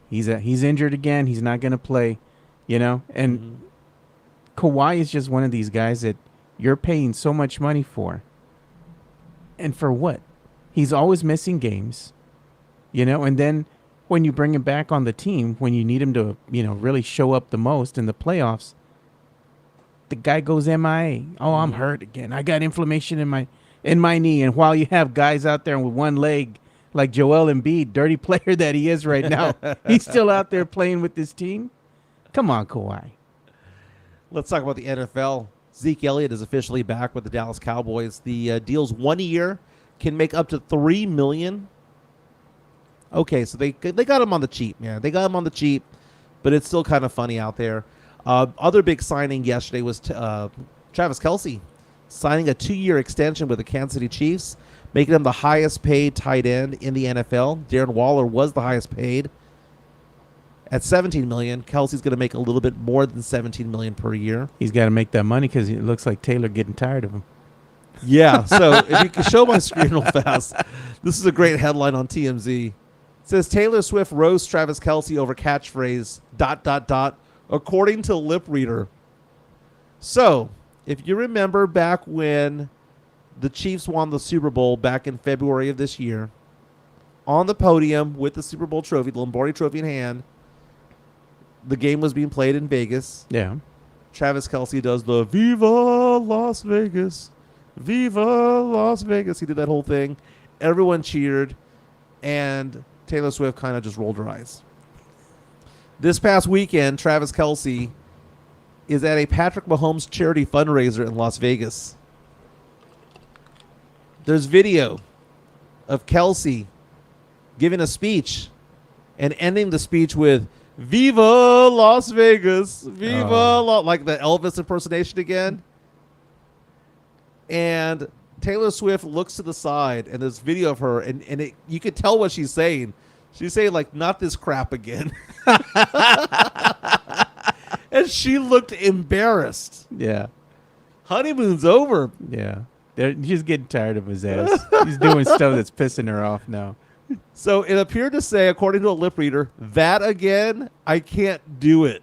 He's injured again. He's not going to play. And Kawhi is just one of these guys that you're paying so much money for. And for what? He's always missing games, and then when you bring him back on the team, when you need him to, really show up the most in the playoffs, the guy goes MIA. Oh, I'm hurt again. I got inflammation in my knee. And while you have guys out there with one leg, like Joel Embiid, dirty player that he is right now, he's still out there playing with this team. Come on, Kawhi. Let's talk about the NFL. Zeke Elliott is officially back with the Dallas Cowboys. The deal's 1 year, can make up to $3 million. Okay, so they got him on the cheap, man. They got him on the cheap, but it's still kind of funny out there. Other big signing yesterday was Travis Kelce signing a 2-year extension with the Kansas City Chiefs, making him the highest paid tight end in the NFL. Darren Waller was the highest paid at $17 million. Kelsey's going to make a little bit more than $17 million per year. He's got to make that money because it looks like Taylor getting tired of him. Yeah, so if you can show my screen real fast, this is a great headline on TMZ. It says Taylor Swift roasts Travis Kelce over catchphrase ... according to lip reader. So, if you remember back when the Chiefs won the Super Bowl back in February of this year, on the podium with the Super Bowl trophy, the Lombardi trophy in hand, the game was being played in Vegas. Yeah. Travis Kelce does the Viva Las Vegas. Viva Las Vegas. He did that whole thing. Everyone cheered, and Taylor Swift kind of just rolled her eyes. This past weekend, Travis Kelce is at a Patrick Mahomes charity fundraiser in Las Vegas. There's video of Kelce giving a speech and ending the speech with Viva Las Vegas. Viva like the Elvis impersonation again. And Taylor Swift looks to the side, and there's video of her, and you could tell what she's saying. She's saying, like, not this crap again. And she looked embarrassed. Yeah. Honeymoon's over. Yeah. She's getting tired of his ass. He's doing stuff that's pissing her off now. So it appeared to say, according to a lip reader, that again, I can't do it.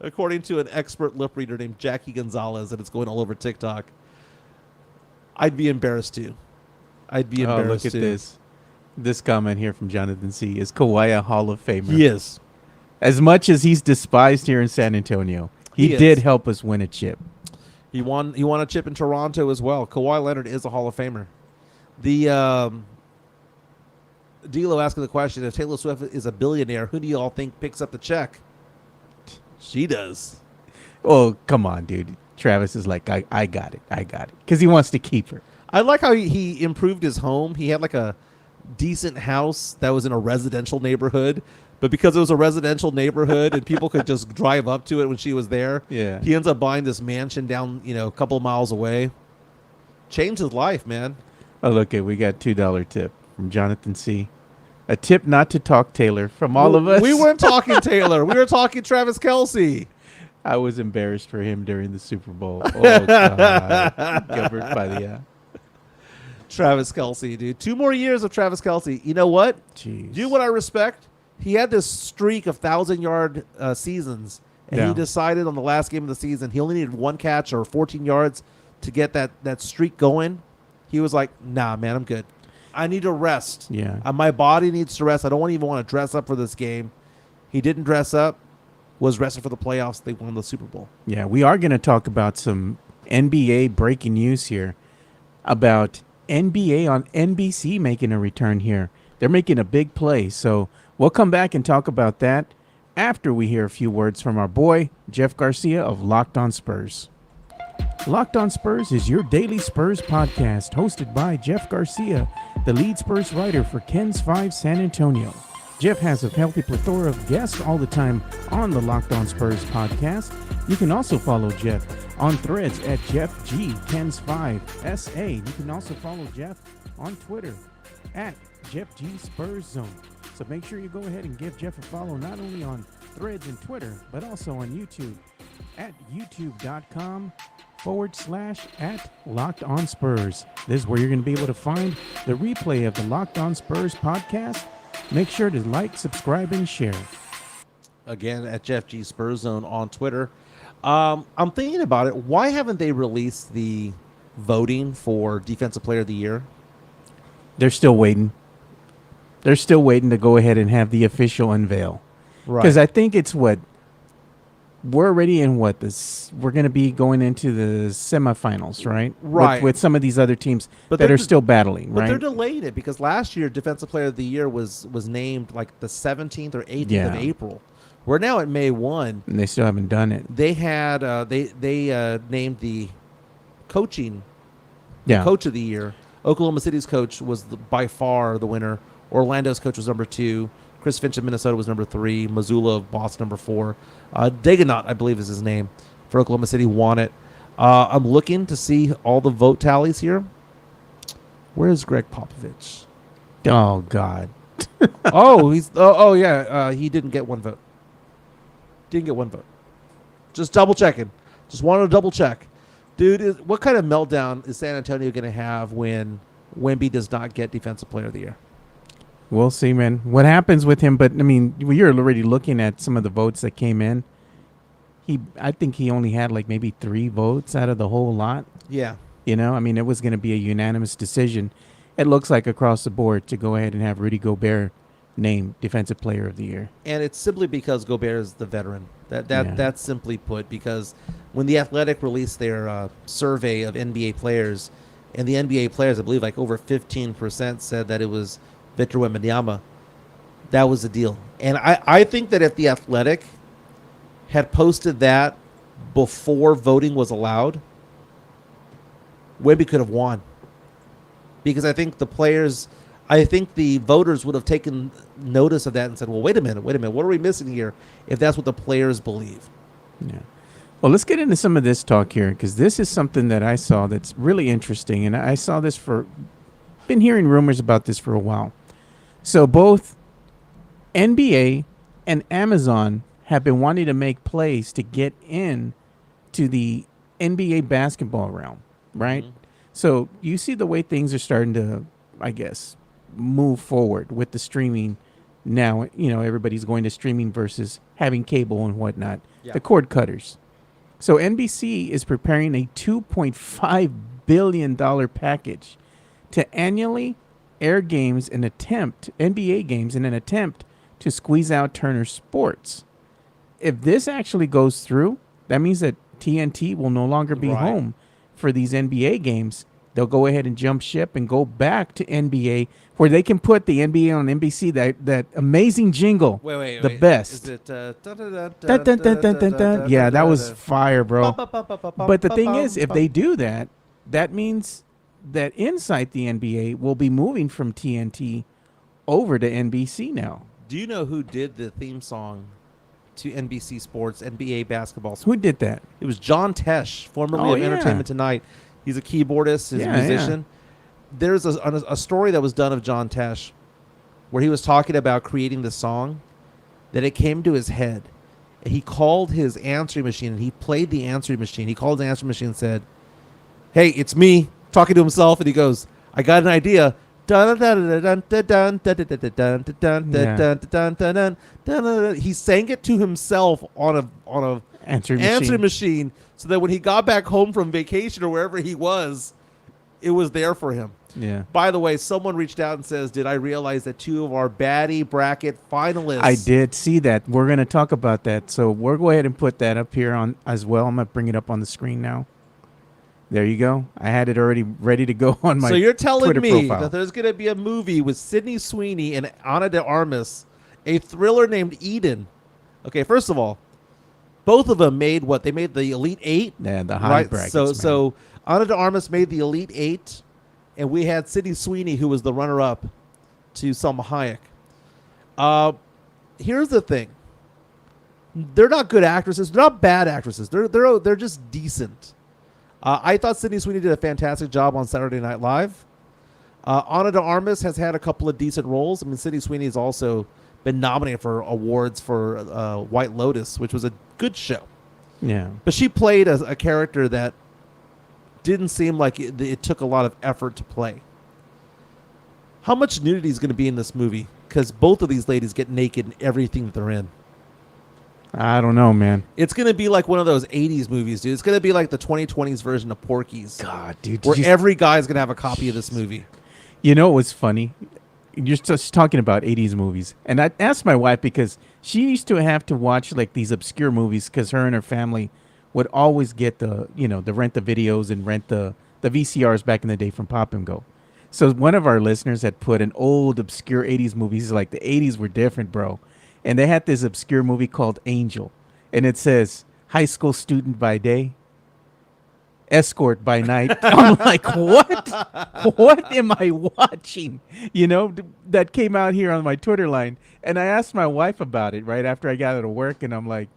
According to an expert lip reader named Jackie Gonzalez, and it's going all over TikTok. I'd be embarrassed too. I'd be embarrassed look at too. this. This comment here from Jonathan C. Is Kawhi a Hall of Famer? He is. As much as he's despised here in San Antonio, he did help us win a chip. He won a chip in Toronto as well. Kawhi Leonard is a Hall of Famer. The D'Lo asking the question, if Taylor Swift is a billionaire, who do you all think picks up the check? She does. Oh, come on, dude. Travis is like, I got it. Because he wants to keep her. I like how he improved his home. He had like a decent house that was in a residential neighborhood. But because it was a residential neighborhood and people could just drive up to it when she was there, he ends up buying this mansion down, a couple of miles away. Changed his life, man. Oh, look, we got $2 tip from Jonathan C. A tip not to talk Taylor from all of us. We weren't talking Taylor. We were talking Travis Kelce. I was embarrassed for him during the Super Bowl. Oh, God. Gilbert by the Travis Kelce, dude. 2 more years of Travis Kelce. You know what? Jeez. Do what I respect. He had this streak of 1,000-yard seasons, and he decided on the last game of the season he only needed 1 catch or 14 yards to get that streak going. He was like, nah, man, I'm good. I need to rest. Yeah. My body needs to rest. I don't even want to dress up for this game. He didn't dress up, was rested for the playoffs. They won the Super Bowl. Yeah, we are going to talk about some NBA breaking news here about NBA on NBC making a return here. They're making a big play. So we'll come back and talk about that after we hear a few words from our boy, Jeff Garcia of Locked On Spurs. Locked On Spurs is your daily Spurs podcast, hosted by Jeff Garcia, the lead Spurs writer for Ken's 5 San Antonio. Jeff has a healthy plethora of guests all the time on the Locked On Spurs podcast. You can also follow Jeff on Threads at JeffG10s5SA. You can also follow Jeff on Twitter at JeffGSpursZone. So make sure you go ahead and give Jeff a follow not only on Threads and Twitter, but also on YouTube at youtube.com/@LockedOnSpurs. This is where you're going to be able to find the replay of the Locked On Spurs podcast. Make sure to like, subscribe, and share. Again, at Jeff G Spurs Zone on Twitter. I'm thinking about it. Why haven't they released the voting for Defensive Player of the Year? They're still waiting. They're still waiting to go ahead and have the official unveil. Right. Because I think it's we're already in we're going to be going into the semifinals, right? Right. With some of these other teams But that they're are still battling, But right? they're delaying it because last year Defensive Player of the Year was named like the 17th or 18th of April. We're now at May 1. And they still haven't done it. They had they named the coaching Yeah. coach of the year. Oklahoma City's coach was by far the winner. Orlando's coach was number 2. Chris Finch of Minnesota was number 3. Mazzulla of Boston, number 4. Daganot, I believe is his name, for Oklahoma City, won it. I'm looking to see all the vote tallies here. Where is Greg Popovich? Oh, God. He didn't get 1 vote. Didn't get 1 vote. Just double checking. Just wanted to double check. Dude, what kind of meltdown is San Antonio going to have when Wemby does not get Defensive Player of the Year? We'll see, man. What happens with him? But, I mean, you're already looking at some of the votes that came in. I think he only had like maybe 3 votes out of the whole lot. Yeah. You know, I mean, it was going to be a unanimous decision. It looks like across the board to go ahead and have Rudy Gobert named Defensive Player of the Year. And it's simply because Gobert is the veteran. That's simply put, because when The Athletic released their survey of NBA players, and the NBA players, I believe like over 15% said that it was Victor Wembanyama, that was the deal. And I think that if The Athletic had posted that before voting was allowed, Wemby could have won. Because I think the voters would have taken notice of that and said, well, wait a minute, what are we missing here if that's what the players believe? Yeah. Well, let's get into some of this talk here, because this is something that I saw that's really interesting. And I saw this been hearing rumors about this for a while. So both NBA and Amazon have been wanting to make plays to get in to the NBA basketball realm, right? Mm-hmm. So you see the way things are starting to, I guess, move forward with the streaming now. You know, everybody's going to streaming versus having cable and whatnot, the cord cutters. So NBC is preparing a $2.5 billion package to annually air NBA games in an attempt to squeeze out Turner Sports. If this actually goes through, that means that TNT will no longer be home for these NBA games. They'll go ahead and jump ship and go back to NBA, where they can put the NBA on NBC, that amazing jingle, the best. Is it? Yeah, that was fire, bro. But the thing is, if they do that, that means that inside the NBA will be moving from TNT over to NBC now. Do you know who did the theme song to NBC Sports, NBA basketball? Who did that? It was John Tesh, formerly of Entertainment Tonight. He's a keyboardist, he's a musician. There's a story that was done of John Tesh where he was talking about creating the song, that it came to his head. And he called his answering machine, and he played the answering machine. He called the answering machine and said, "Hey, it's me," talking to himself, and he goes, "I got an idea." He sang it to himself on a answering machine, so that when he got back home from vacation or wherever he was, it was there for him. Yeah. By the way, someone reached out and says, "Did I realize that 2 of our baddie bracket finalists?" I did see that. We're going to talk about that. So we'll go ahead and put that up here on as well. I'm going to bring it up on the screen now. There you go. I had it already ready to go on my So you're telling Twitter me profile. that there's going to be a movie with Sydney Sweeney and Ana de Armas, a thriller named Eden. Okay, first of all, both of them made what? They made the Elite Eight? Yeah, the high brackets. So Ana de Armas made the Elite Eight, and we had Sydney Sweeney, who was the runner-up to Salma Hayek. Here's the thing. They're not good actresses. They're not bad actresses. They're just decent. I thought Sydney Sweeney did a fantastic job on Saturday Night Live. Ana de Armas has had a couple of decent roles. I mean, Sydney Sweeney has also been nominated for awards for White Lotus, which was a good show. Yeah. But she played a character that didn't seem like it took a lot of effort to play. How much nudity is going to be in this movie? Because both of these ladies get naked in everything that they're in. I don't know, man. It's going to be like one of those 80s movies, dude. It's going to be like the 2020s version of Porky's. God, dude. Where every guy's going to have a copy of this movie. You know what's funny? You're just talking about 80s movies. And I asked my wife because she used to have to watch like these obscure movies because her and her family would always get the rent the videos and rent the VCRs back in the day from Pop and Go. So one of our listeners had put an old obscure 80s movie. He's like, the 80s were different, bro. And they had this obscure movie called Angel. And it says, high school student by day, escort by night. I'm like, what? What am I watching? That came out here on my Twitter line. And I asked my wife about it right after I got out of work. And I'm like,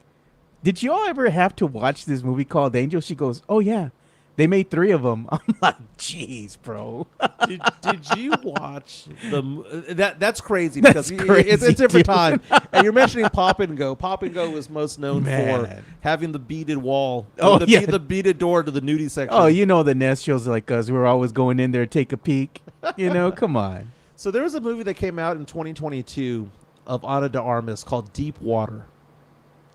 did you all ever have to watch this movie called Angel? She goes, oh, yeah. They made 3 of them. I'm like, jeez, bro. Did you watch that's crazy because That's crazy, it's a different dude. time. And you're mentioning Pop and Go. Pop and Go was most known for Man. having the beaded wall. Oh, the, yeah. the beaded door to the nudie section. Oh, you know the Nest shows like us. We were always going in there to take a peek. Come on. So there was a movie that came out in 2022 of Ana de Armas called Deep Water.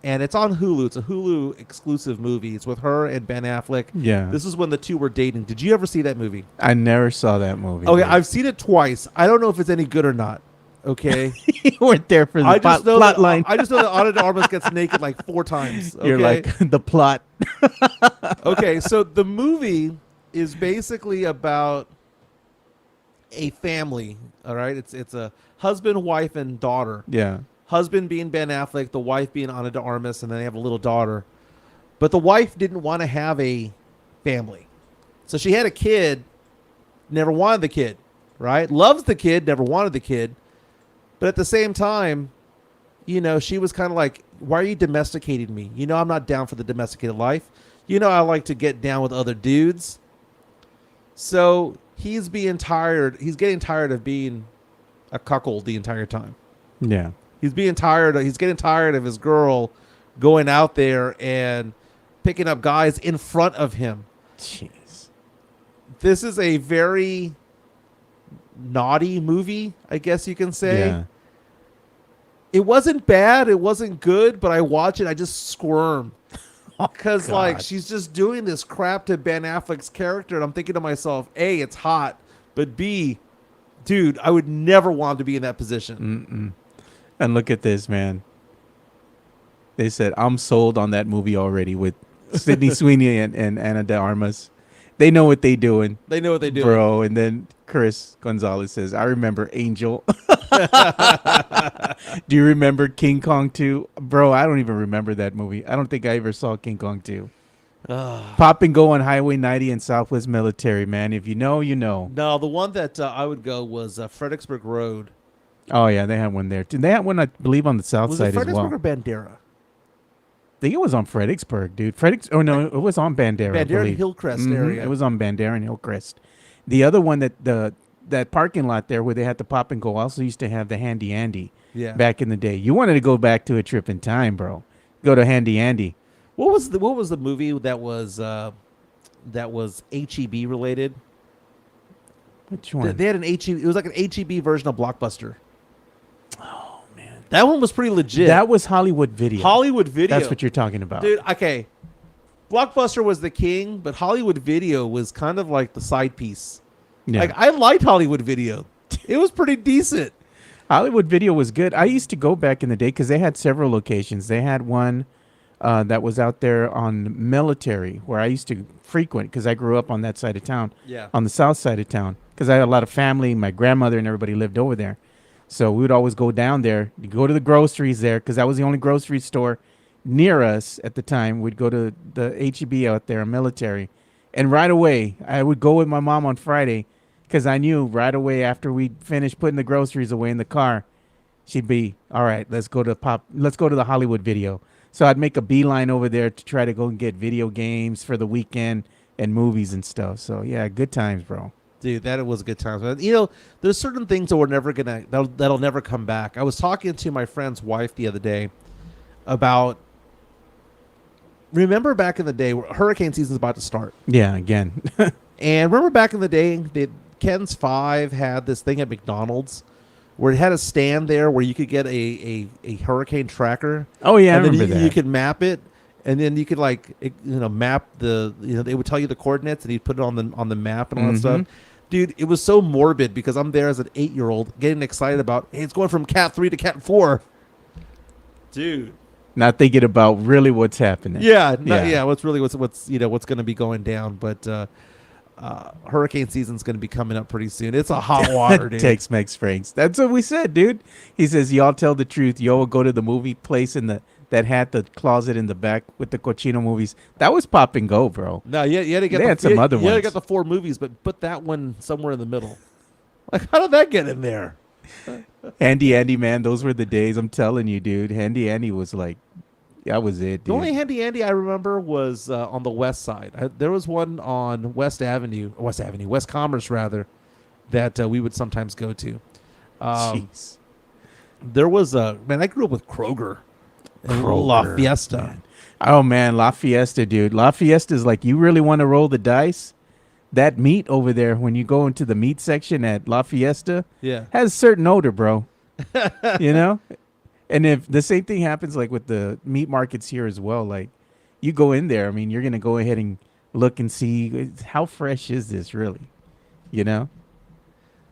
And it's on Hulu. It's a Hulu exclusive movie. It's with her and Ben Affleck. Yeah. This is when the two were dating. Did you ever see that movie? I never saw that movie. Okay, dude. I've seen it twice. I don't know if it's any good or not. Okay. You weren't there for the plot line. I just know that Ana de Armas gets naked like 4 times. Okay? You're like, the plot. Okay, so the movie is basically about a family. All right, it's a husband, wife, and daughter. Yeah. Husband being Ben Affleck, the wife being Ana de Armas, and then they have a little daughter. But the wife didn't want to have a family. So she had a kid, never wanted the kid, right? Loves the kid, never wanted the kid. But at the same time, she was kind of like, why are you domesticating me? I'm not down for the domesticated life. I like to get down with other dudes. So he's getting tired of being a cuckold the entire time. Yeah. He's getting tired of his girl going out there and picking up guys in front of him. Jeez. This is a very naughty movie, I guess you can say. Yeah. It wasn't bad. It wasn't good, but I watch it. I just squirm. Because, God. she's just doing this crap to Ben Affleck's character. And I'm thinking to myself, A, it's hot. But B, dude, I would never want to be in that position. And look at this, man. They said, I'm sold on that movie already with Sydney Sweeney and Ana de Armas. They know what they doing. They know what they do. Bro, and then Chris Gonzalez says, I remember Angel. Do you remember King Kong 2? Bro, I don't even remember that movie. I don't think I ever saw King Kong 2. Pop and Go on Highway 90 and Southwest Military, man. If you know, you know. No, the one that I would go was Fredericksburg Road. Oh, yeah, they had one there, too. They had one, I believe, on the south Was side it as well. Fredericksburg or Bandera? I think it was on Fredericksburg, dude. No, it was on Bandera. I Bandera and believe. Hillcrest Mhm, area. It was on Bandera and Hillcrest. The other one that that parking lot there where they had the Pop and Go also used to have the Handy Andy. Yeah. Back in the day, you wanted to go back to a trip in time, bro. Go to Handy Andy. What was the movie that was HEB related? Which one? They had an HEB. It was like an HEB version of Blockbuster. Oh man, That one was pretty legit. that was Hollywood Video. Hollywood Video. That's what you're talking about, Dude, okay. Blockbuster was the king, but Hollywood Video was kind of like the side piece. Yeah. Like, I liked Hollywood Video. It was pretty decent. Hollywood Video was good. I used to go back in the day because they had several locations. They had one that was out there on Military, where I used to frequent because I grew up on that side of town. Yeah. On the south side of town, because I had a lot of family. My grandmother and everybody lived over there, so we would always go down there. Go to the groceries there because that was the only grocery store near us at the time. We'd go to the HEB out there on Military, and right away I would go with my mom on Friday. Because I knew right away after we finished putting the groceries away in the car, she'd be, all right, let's go to the Hollywood Video. So I'd make a beeline over there to try to go and get video games for the weekend and movies and stuff. So yeah, good times, bro. Dude, that was a good time. You know, there's certain things that we're never that'll never come back. I was talking to my friend's wife the other day about, remember back in the day, hurricane season's about to start. Yeah, again. And remember back in the day, Ken's 5 had this thing at McDonald's where it had a stand there where you could get a hurricane tracker. Oh yeah, and I then remember that. you could map it, and then you could map they would tell you the coordinates, and you'd put it on the map and all that stuff. Dude, it was so morbid because I'm there as an 8-year-old getting excited about, hey, it's going from Cat 3 to Cat 4. Dude. Not thinking about really what's happening. What's going to be going down, but hurricane season's going to be coming up pretty soon. It's a hot water, dude. Tex-Mex Franks. That's what we said, dude. He says, y'all tell the truth. Y'all will go to the movie place that had the closet in the back with the cochino movies. That was Pop and Go, bro. No, you had to get They had some other You had to ones. get the 4 movies, but put that one somewhere in the middle. Like, how did that get in there? Handy Andy, man, those were the days. I'm telling you, dude. Handy Andy was like, that was it, dude. The only Handy Andy I remember was on the west side. There was one on West Commerce rather, that we would sometimes go to. Jeez. There was I grew up with Kroger and La Fiesta. Man. Oh man, La Fiesta, dude. La Fiesta is like, you really want to roll the dice? That meat over there, when you go into the meat section at La Fiesta, Yeah. has a certain odor, bro. You know? And if the same thing happens like with the meat markets here as well, like you go in there, I mean, you're going to go ahead and look and see how fresh is this really, you know?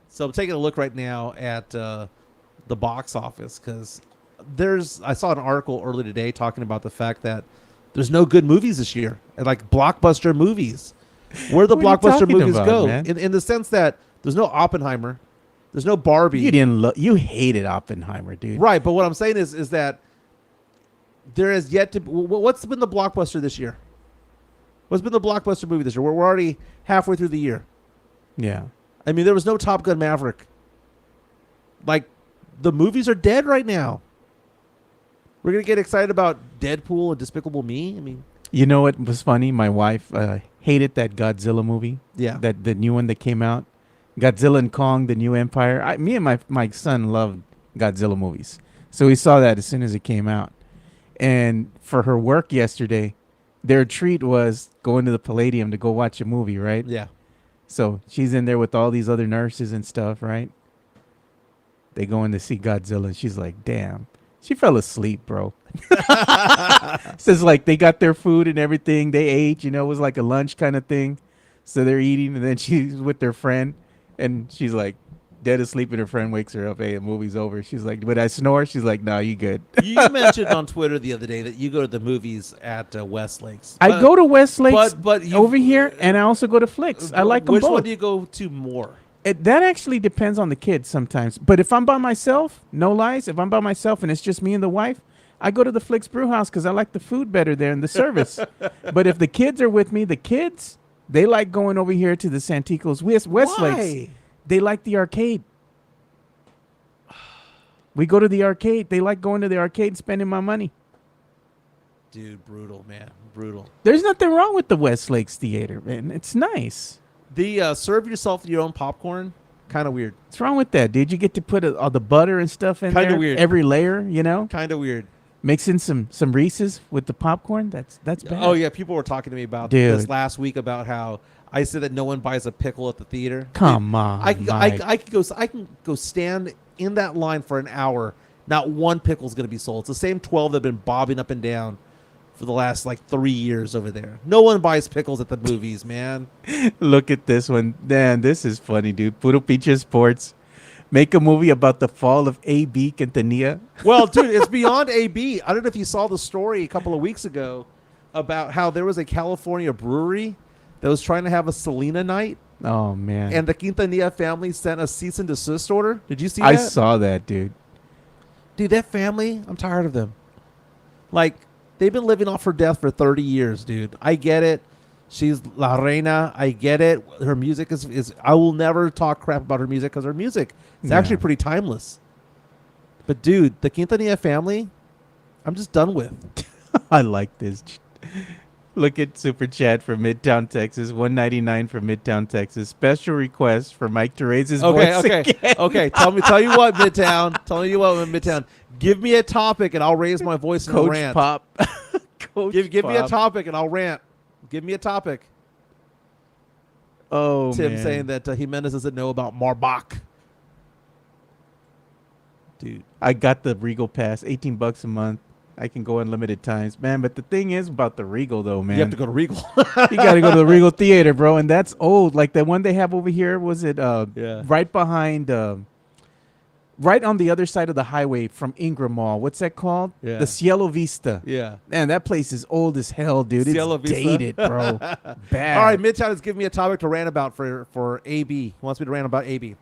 So I'm taking a look right now at the box office because I saw an article earlier today talking about the fact that there's no good movies this year, and like blockbuster movies. Where the What are you blockbuster talking movies about, go? man? In the sense that there's no Oppenheimer, there's no Barbie. You hated Oppenheimer, dude. Right, but what I'm saying is that there is yet to. What's been the blockbuster this year? What's been the blockbuster movie this year? We're already halfway through the year. Yeah. I mean, there was no Top Gun Maverick. Like, the movies are dead right now. We're gonna get excited about Deadpool and Despicable Me. I mean, You know what was funny? My wife hated that Godzilla movie. Yeah. That the new one that came out. Godzilla and Kong, the New Empire. Me and my son loved Godzilla movies. So we saw that as soon as it came out. And for her work yesterday, their treat was going to the Palladium to go watch a movie, right? yeah. So she's in there with all these other nurses and stuff, right? They go in to see Godzilla, and she's like, damn. She fell asleep, bro. Says like they got their food and everything. They ate, it was like a lunch kind of thing. So they're eating, and then she's with their friend, and she's like dead asleep, and her friend wakes her up. Hey, the movie's over. She's like, would I snore? She's like, no, you good. You mentioned on Twitter the other day that you go to the movies at Westlakes. I go to Westlakes but you- over here, and I also go to Flicks. I like them Which both. one do you go to more? That actually depends on the kids sometimes. But if I'm by myself, no lies, if I'm by myself and it's just me and the wife, I go to the Flicks Brew House because I like the food better there and the service. But if the kids are with me, they like going over here to the Santikos Westlakes. Why? They like the arcade. We go to the arcade. They like going to the arcade and spending my money. Dude, brutal, man. Brutal. There's nothing wrong with the Westlakes Theater, man. It's nice. The serve yourself your own popcorn Kind of weird. What's wrong with that, dude? You get to put all the butter and stuff in Kinda there. weird. Every layer, you know? Kind of weird. Mix in some Reese's with the popcorn. That's bad. Oh yeah, people were talking to me about Dude. this last week about how I said that no one buys a pickle at the theater. Come on, I can Mike. go stand in that line for an hour. Not one pickle is going to be sold. It's the same 12 that have been bobbing up and down for the last like 3 years over there. No one buys pickles at the movies, man. Look at this one. Man, this is funny, dude. Puro Pinche Sports. Make a movie about the fall of A.B. Quintanilla. Well, dude, it's beyond AB. I don't know if you saw the story a couple of weeks ago about how there was a California brewery that was trying to have a Selena night, Oh, man. and the Quintanilla family sent a cease and desist order. Did you see that? I saw that, dude. Dude, that family, I'm tired of them. Like, they've been living off her death for 30 years, dude. I get it. She's La Reina. I get it. Her music is I will never talk crap about her music because her music is actually pretty timeless. But, dude, the Quintanilla family, I'm just done with. I like this. Look at Super Chat from Midtown, Texas. $1.99 from Midtown, Texas. Special request for Mike to raise his voice again. Okay. Tell you what, Midtown. Give me a topic and I'll raise my voice in a Coach rant. Pop. Coach Give me a Pop. topic and I'll rant. Give me a topic. Oh, Tim man. saying that Jimenez doesn't know about Marbach. Dude. I got the Regal pass, $18 a month. I can go unlimited times, man. But the thing is about the Regal, though, man. You have to go to Regal. You got to go to the Regal Theater, bro. And that's old. Like the one they have over here, was it Yeah. right behind, right on the other side of the highway from Ingram Mall. What's that called? Yeah. The Cielo Vista. Yeah. Man, that place is old as hell, dude. Cielo It's Vista. dated, bro. Bad. All right, Midtown is giving me a topic to rant about for AB. He wants me to rant about AB.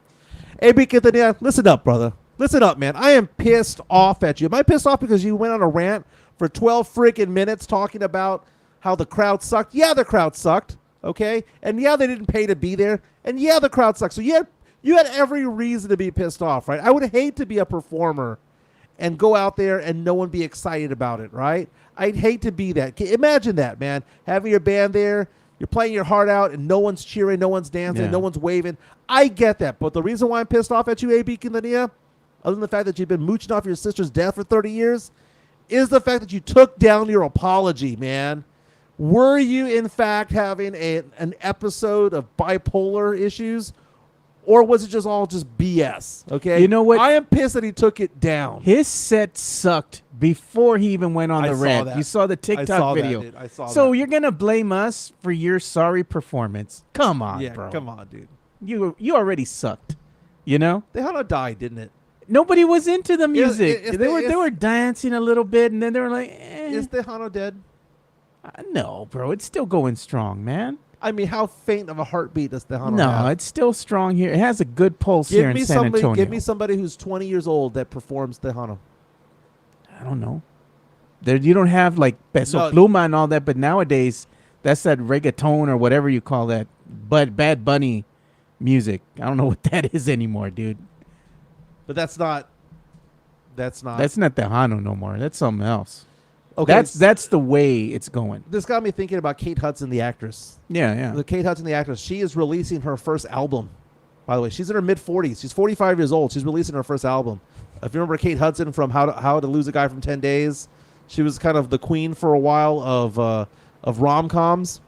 AB Quintanilla, listen up, brother. Listen up, man. I am pissed off at you. Am I pissed off because you went on a rant for 12 freaking minutes talking about how the crowd sucked? Yeah, the crowd sucked, okay? And yeah, they didn't pay to be there. And yeah, the crowd sucked. So you had every reason to be pissed off, right? I would hate to be a performer and go out there and no one be excited about it, right? I'd hate to be that. Imagine that, man. Having your band there, you're playing your heart out and no one's cheering, no one's dancing, Yeah. no one's waving. I get that. But the reason why I'm pissed off at you, AB Quintanilla, other than the fact that you've been mooching off your sister's death for 30 years, is the fact that you took down your apology, man. Were you, in fact, having an episode of bipolar issues, or was it just all just BS, okay? You know what? I am pissed that he took it down. His set sucked before he even went on I the saw rant. that. You saw the I TikTok saw that, video. dude. I saw so that. you're going to blame us for your sorry performance. Come on, Yeah, bro. come on, dude. You already sucked. You know? Tejano died, didn't it? Nobody was into the music. is they the- were dancing a little bit, and then they were like, eh. Is Tejano dead? No, bro. It's still going strong, man. I mean, how faint of a heartbeat does Tejano No, have? it's still strong here. It has a good pulse here in San Antonio. Give me somebody who's 20 years old that performs Tejano. I don't know. There, you don't have like Peso No. Pluma and all that, but nowadays that's that reggaeton or whatever you call that, but Bad Bunny music. I don't know what that is anymore, dude. But that's not. That's not Tejano no more. That's something else. Okay. That's the way it's going. This got me thinking about Kate Hudson, the actress. Yeah. The Kate Hudson, the actress. She is releasing her first album. By the way, she's in her mid-40s. She's 45 years old. She's releasing her first album. If you remember Kate Hudson from How to Lose a Guy from 10 Days, she was kind of the queen for a while of rom-coms.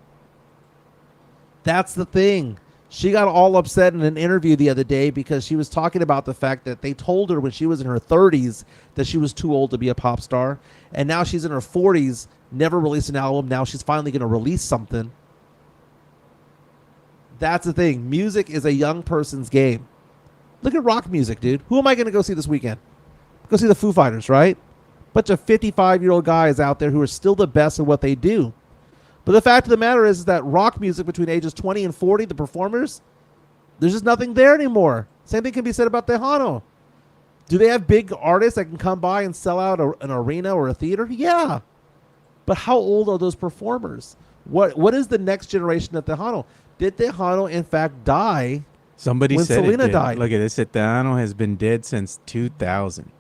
That's the thing. She got all upset in an interview the other day because she was talking about the fact that they told her when she was in her 30s that she was too old to be a pop star. And now she's in her 40s, never released an album. Now she's finally going to release something. That's the thing. Music is a young person's game. Look at rock music, dude. Who am I going to go see this weekend? Go see the Foo Fighters, right? Bunch of 55-year-old guys out there who are still the best at what they do. But the fact of the matter is that rock music between ages 20 and 40, the performers, there's just nothing there anymore. Same thing can be said about Tejano. Do they have big artists that can come by and sell out an arena or a theater? Yeah. But how old are those performers? What is the next generation of Tejano? Did Tejano, in fact, die Somebody when said Selena it did. died? Look at this. Tejano has been dead since 2000.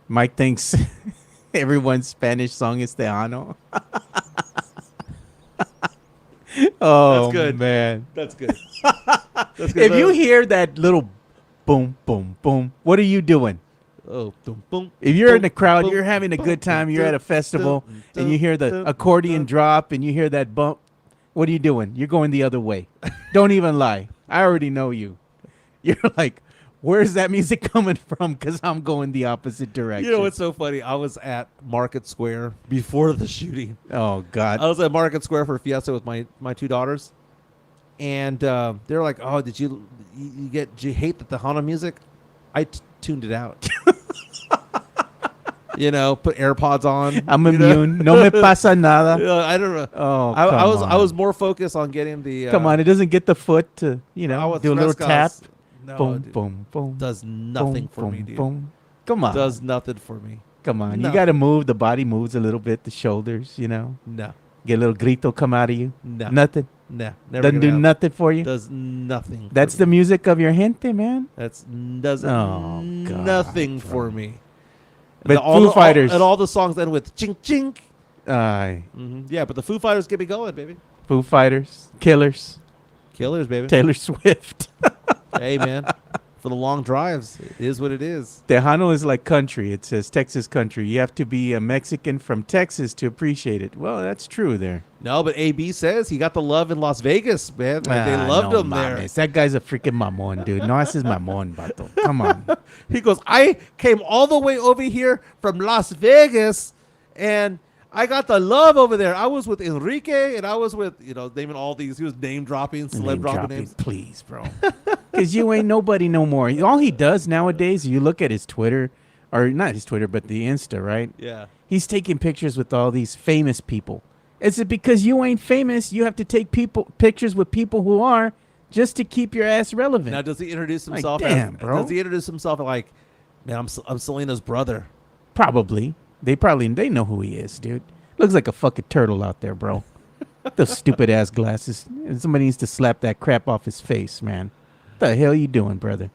Mike thinks everyone's Spanish song is Tejano. Oh, That's good. man. That's good. If you hear that little boom, boom, boom, what are you doing? Oh, boom, boom. If you're in the crowd, boom, you're having a boom, good time, you're at a festival, boom, and you hear the boom, accordion boom. drop, and you hear that bump, what are you doing? You're going the other way. Don't even lie. I already know you. You're like, where's that music coming from? Because I'm going the opposite direction. You know what's so funny? I was at Market Square before the shooting. Oh, God. I was at Market Square for a fiesta with my two daughters, and they're like, "Oh, did you hate the Tejano music?" I tuned it out. Put AirPods on. I'm immune. No me pasa nada. I don't know. Oh, I was more focused on getting the. Come on, it doesn't get the foot to do a little tap. No, Boom, dude, boom, boom. does nothing boom, for boom, me, dude. Boom. Come on. Does nothing for me. Come on. No. You got to move. The body moves a little bit. The shoulders, No, Get a little grito come out of you. no, Nothing. no. Never Doesn't gonna do happen. nothing for you. Does nothing. That's for the me. music of your gente, man. That's does Oh, God, nothing bro. for me. But all Foo the, Fighters. and all the songs end with chink chink. Aye. Yeah, but the Foo Fighters get me going, baby. Foo Fighters. Killers. Killers, baby. Taylor Swift. Hey, man. For the long drives, it is what it is. Tejano is like country. It says Texas country. You have to be a Mexican from Texas to appreciate it. Well, that's true there. No, but AB says he got the love in Las Vegas, man. Like, they loved no him there. mames. That guy's a freaking mamon, dude. No, ese es mamon, vato. Come on. He goes, I came all the way over here from Las Vegas, and I got the love over there. I was with Enrique, and I was with, naming all these. He was name dropping, celeb dropping names. Please, bro. Because you ain't nobody no more. All he does nowadays, you look at his Twitter, or not his Twitter, but the Insta, right? Yeah. He's taking pictures with all these famous people. Is it because you ain't famous, you have to take pictures with people who are just to keep your ass relevant? Now, does he introduce Like, himself? damn, bro. Does he introduce himself like, man, I'm Selena's brother? Probably. They know who he is, dude. Looks like a fucking turtle out there, bro. Those stupid ass glasses. Somebody needs to slap that crap off his face, man. What the hell you doing, brother?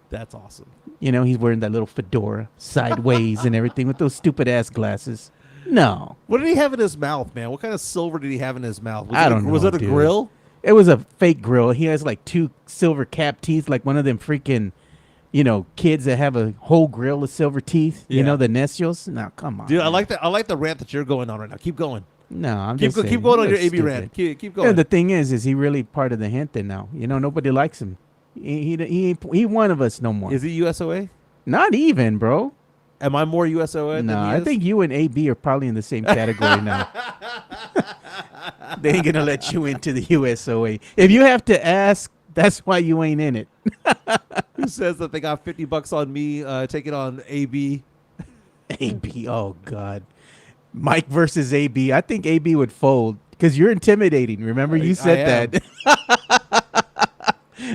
That's awesome. He's wearing that little fedora sideways and everything with those stupid ass glasses. No. What did he have in his mouth, man? What kind of silver did he have in his mouth? I don't know. Was it a dude. grill? It was a fake grill. He has like 2 silver cap teeth, like one of them freaking, kids that have a whole grill of silver teeth. Yeah. The necios. No, come on. Dude, man. I like the rant that you're going on right now. Keep going. No, I'm Keep just saying, keep going on he your looks AB stupid. rant. Keep Yeah, going. the thing is he really part of the gente now? Nobody likes him. He one of us no more. Is he USOA? Not even, bro. Am I more USOA? No, than he I is? think you and AB are probably in the same category now. They ain't gonna let you into the USOA. If you have to ask, that's why you ain't in it. Who says that they got $50 on me taking on AB? AB, oh God. Mike versus AB. I think AB would fold because you're intimidating. Remember, you said that.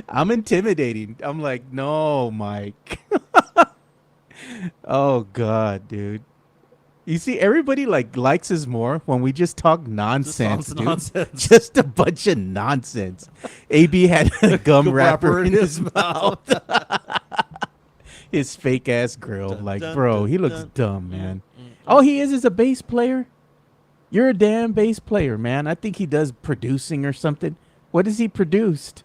I'm intimidating. I'm like, no, Mike. Oh God, dude. You see, everybody likes us more when we just talk nonsense, dude. Nonsense. Just a bunch of nonsense. AB had a gum wrapper in his mouth. His fake ass grill. Like, bro, he looks dumb, man. All he is a bass player. You're a damn bass player, man. I think he does producing or something. What has he produced?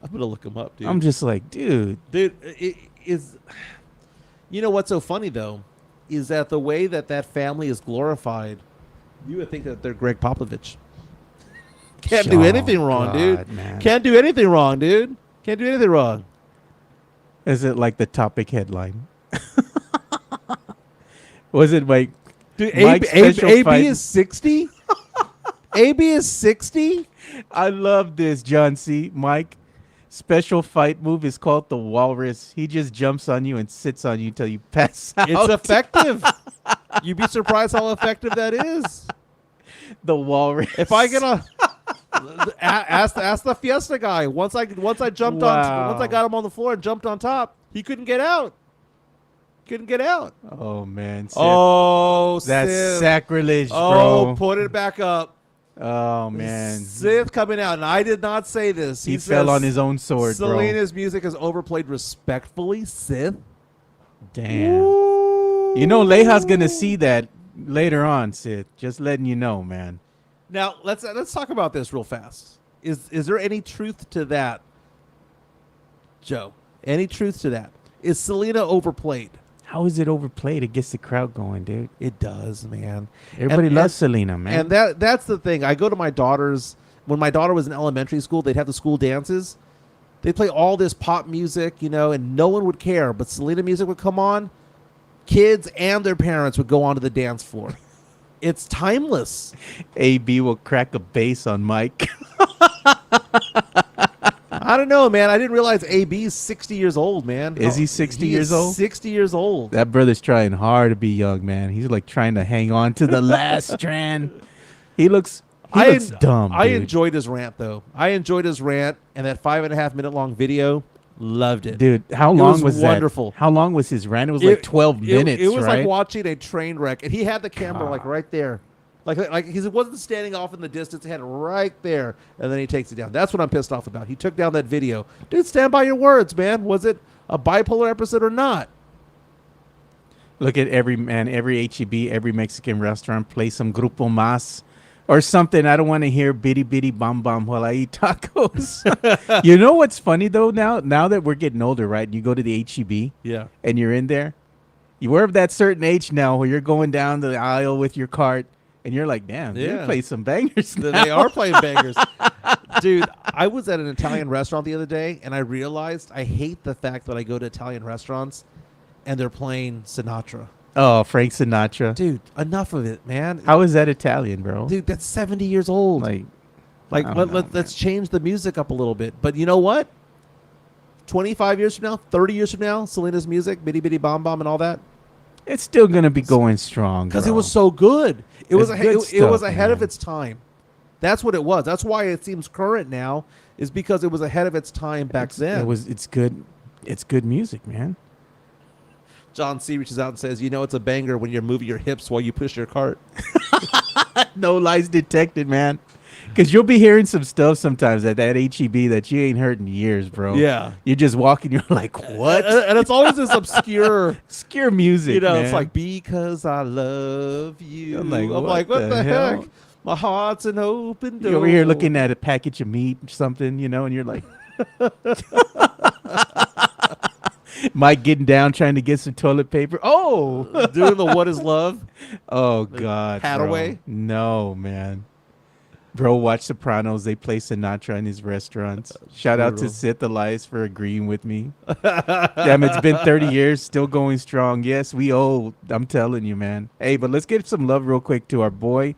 I'm gonna look him up, dude. I'm just like, dude. Dude, it is. You know what's so funny though, is that the way that family is glorified, you would think that they're Greg Popovich. Can't do anything wrong, dude. Man. Can't do anything wrong, dude. Can't do anything wrong. Is it like the topic headline? Was it like, Dude, Mike's special AB fight- is 60? AB is 60? I love this, John C. Mike. Special fight move is called the walrus. He just jumps on you and sits on you till you pass out. It's effective. You'd be surprised how effective that is. The walrus. If I get ask the Fiesta guy. Once I jumped Wow. once I got him on the floor and jumped on top, he couldn't get out. Couldn't get out. Oh man. Sith. Oh, that's Sith. sacrilege, Oh, bro. put it back up. Oh man. Sith coming out, and I did not say this. He fell says on his own sword, bro. Selena's music is overplayed respectfully. Sith. Damn. You know Leja's gonna see that later on, Sith. Just letting you know, man. Now let's talk about this real fast. Is there any truth to that, Joe? Any truth to that? Is Selena overplayed? How is it overplayed? It gets the crowd going, dude. It does, man. Everybody loves Selena, man. And that's the thing. I go to my daughter's, when my daughter was in elementary school, they'd have the school dances. They'd play all this pop music, and no one would care. But Selena music would come on. Kids and their parents would go onto the dance floor. It's timeless. AB will crack a bass on Mike. I don't know, man. I didn't realize AB's 60 years old, man. Is he 60 years old? 60 years old. That brother's trying hard to be young, man. He's like trying to hang on to the last strand. He looks dumb. I dude. enjoyed his rant, though. I enjoyed his rant, and that 5.5 minute long video, loved it. Dude, how long was that? Wonderful. How long was his rant? It was like 12 minutes, It was right? like watching a train wreck, and he had the camera like right there. Like he wasn't standing off in the distance. He had it right there, and then he takes it down. That's what I'm pissed off about. He took down that video. Dude, stand by your words, man. Was it a bipolar episode or not? Look at every HEB, every Mexican restaurant play some Grupo Mas or something. I don't want to hear bitty bitty bam bam while I eat tacos. You know what's funny though? Now that we're getting older, right? And you go to the HEB, Yeah, and you're in there. You're of that certain age now where you're going down the aisle with your cart. And you're like, damn, they play some bangers now. They are playing bangers. Dude, I was at an Italian restaurant the other day, and I realized I hate the fact that I go to Italian restaurants, and they're playing Sinatra. Oh, Frank Sinatra. Dude, enough of it, man. How is that Italian, bro? Dude, that's 70 years old. Let's change the music up a little bit. But you know what? 25 years from now, 30 years from now, Selena's music, Bitty Bitty Bomb Bomb and all that. It's still going to be going strong. Because it was so good. It was stuff, ahead of man. its time. That's what it was. That's why it seems current now, is because it was ahead of its time back then. It's good. It's good music, man. John C. reaches out and says, it's a banger when you're moving your hips while you push your cart. No lies detected, man. Because you'll be hearing some stuff sometimes at that HEB that you ain't heard in years, bro. Yeah. You're just walking, you're like, what? And it's always this obscure music, man. It's like, because I love you. I'm like, what the hell? heck? My heart's an open door. You're over here looking at a package of meat or something, and you're like... Mike getting down trying to get some toilet paper. Oh! Doing the What Is Love? Oh, God. Hadaway? No, man. Bro, watch Sopranos. They play Sinatra in his restaurants. Shout out to Sith Elias for agreeing with me. Damn, it's been 30 years, still going strong. Yes, we old. I'm telling you, man. Hey, but let's give some love real quick to our boy,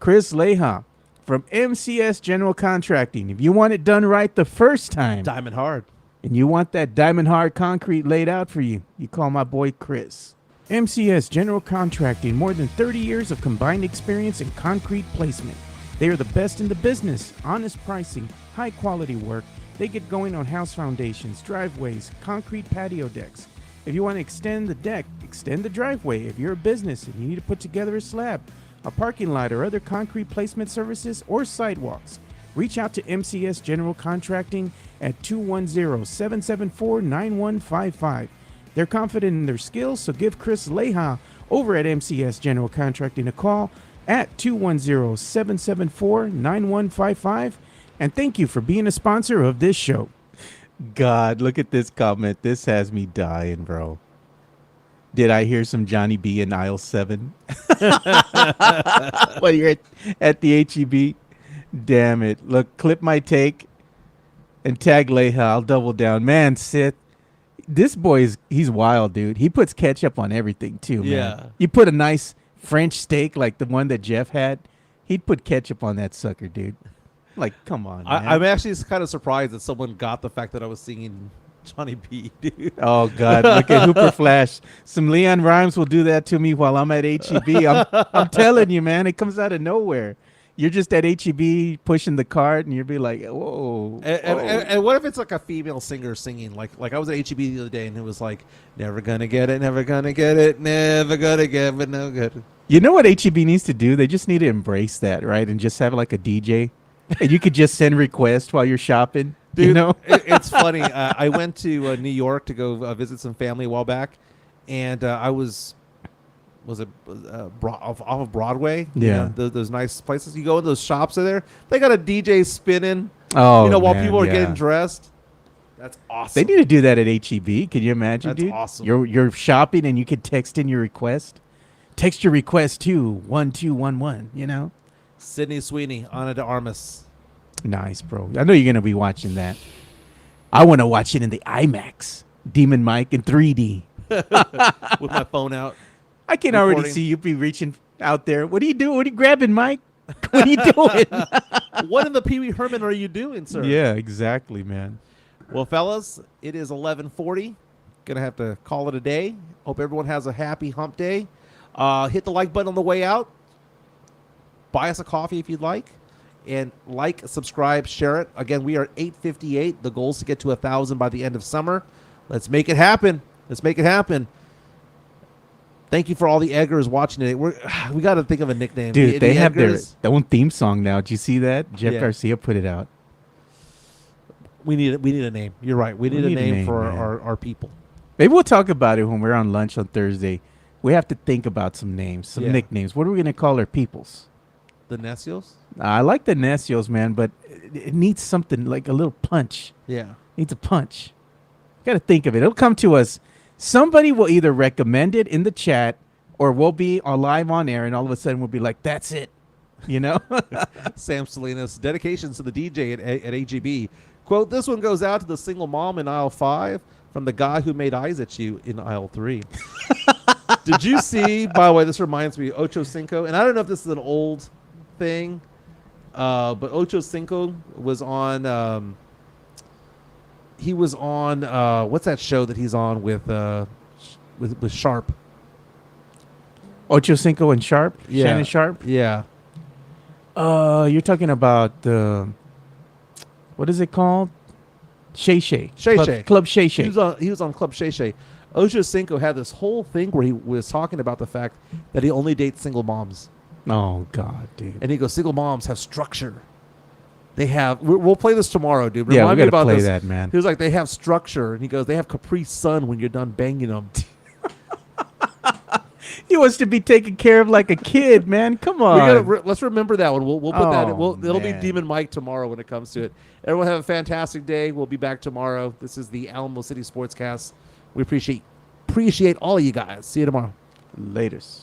Chris Leha from MCS General Contracting. If you want it done right the first time, Diamond Hard. and you want that diamond hard concrete laid out for you, you call my boy Chris. MCS General Contracting, more than 30 years of combined experience in concrete placement. They are the best in the business. Honest pricing, high quality work. They get going on house foundations, driveways, concrete patio decks. If you want to extend the deck, extend the driveway. If you're a business and you need to put together a slab, a parking lot, or other concrete placement services or sidewalks, reach out to MCS General Contracting at 210-774-9155. They're confident in their skills, so give Chris Leha over at MCS General Contracting a call at 210-774-9155. And thank you for being a sponsor of this show. God, look at this comment. This has me dying, bro. Did I hear some Johnny B in aisle 7? When you're at the HEB? Damn it. Look, clip my take and tag Leha. I'll double down. Man, Sith, this boy he's wild, dude. He puts ketchup on everything, too, man. Yeah. You put a nice French steak like the one that Jeff had, he'd put ketchup on that sucker, dude. Like, come on, man. I'm actually kind of surprised that someone got the fact that I was singing Johnny B, dude. Oh, God. Look at Hooper Flash. Some Leon Rhymes will do that to me while I'm at HEB. I'm telling you, man. It comes out of nowhere. You're just at HEB pushing the cart, and you'll be like, whoa. And what if it's like a female singer singing? Like I was at HEB the other day, and it was like, never gonna get it, never gonna get it, never gonna get it, no good. You know what HEB needs to do? They just need to embrace that, right? And just have like a DJ. And you could just send requests while you're shopping. Dude, you know? It's funny. I went to New York to go visit some family a while back, and I was it off of Broadway? Yeah. You know, those nice places. You go in those shops are there. They got a DJ spinning. Oh, while man, people are yeah. getting dressed. That's awesome. They need to do that at HEB. Can you imagine, That's dude? awesome. You're shopping and you can text in your request. Text your request to 1211. Sydney Sweeney, Ana de Armas. Nice, bro. I know you're gonna be watching that. I want to watch it in the IMAX. Demon Mike in 3D. With my phone out. I can already Recording. see you be reaching out there. What are you doing? What are you grabbing, Mike? What are you doing? What in the Pee Wee Herman are you doing, sir? Yeah, exactly, man. Well, fellas, it is 11:40. Gonna have to call it a day. Hope everyone has a happy hump day. Hit the like button on the way out. Buy us a coffee if you'd like. And subscribe, share it. Again, we are 858. The goal is to get to 1,000 by the end of summer. Let's make it happen. Thank you for all the Eggers watching today. We got to think of a nickname. Dude, they have their Eggers, own theme song now. Did you see that? Jeff Yeah. Garcia put it out. We need a name. You're right. We need a name for man. our people. Maybe we'll talk about it when we're on lunch on Thursday. We have to think about some names, some Yeah. nicknames. What are we going to call our peoples? The Necios? I like the Necios, man, but it needs something like a little punch. Yeah. Needs a punch. Got to think of it. It'll come to us. Somebody will either recommend it in the chat or we'll be live on air and all of a sudden we'll be like, that's it. Sam Salinas, dedications to the DJ at AGB. Quote, this one goes out to the single mom in aisle 5 from the guy who made eyes at you in aisle 3. Did you see, by the way, this reminds me, Ocho Cinco, and I don't know if this is an old thing, but Ocho Cinco was on, what's that show that he's on with Sharp? Ocho Cinco and Sharp? Yeah. Shannon Sharp? Yeah. You're talking about what is it called? Shay Shay. Club Shay Shay. He was on Club Shay Shay. Ocho Cinco had this whole thing where he was talking about the fact that he only dates single moms. Oh, God, dude. And he goes, single moms have structure. They have, we'll play this tomorrow, dude. Yeah, Remind we me got to about play this. that, man. He was like, they have structure. And he goes, they have Capri Sun when you're done banging them. He wants to be taken care of like a kid, man. Come on. Let's remember that one. We'll put that in. It'll be man. Demon Mike tomorrow when it comes to it. Everyone have a fantastic day. We'll be back tomorrow. This is the Alamo City Sportscast. We appreciate all of you guys. See you tomorrow. Laters.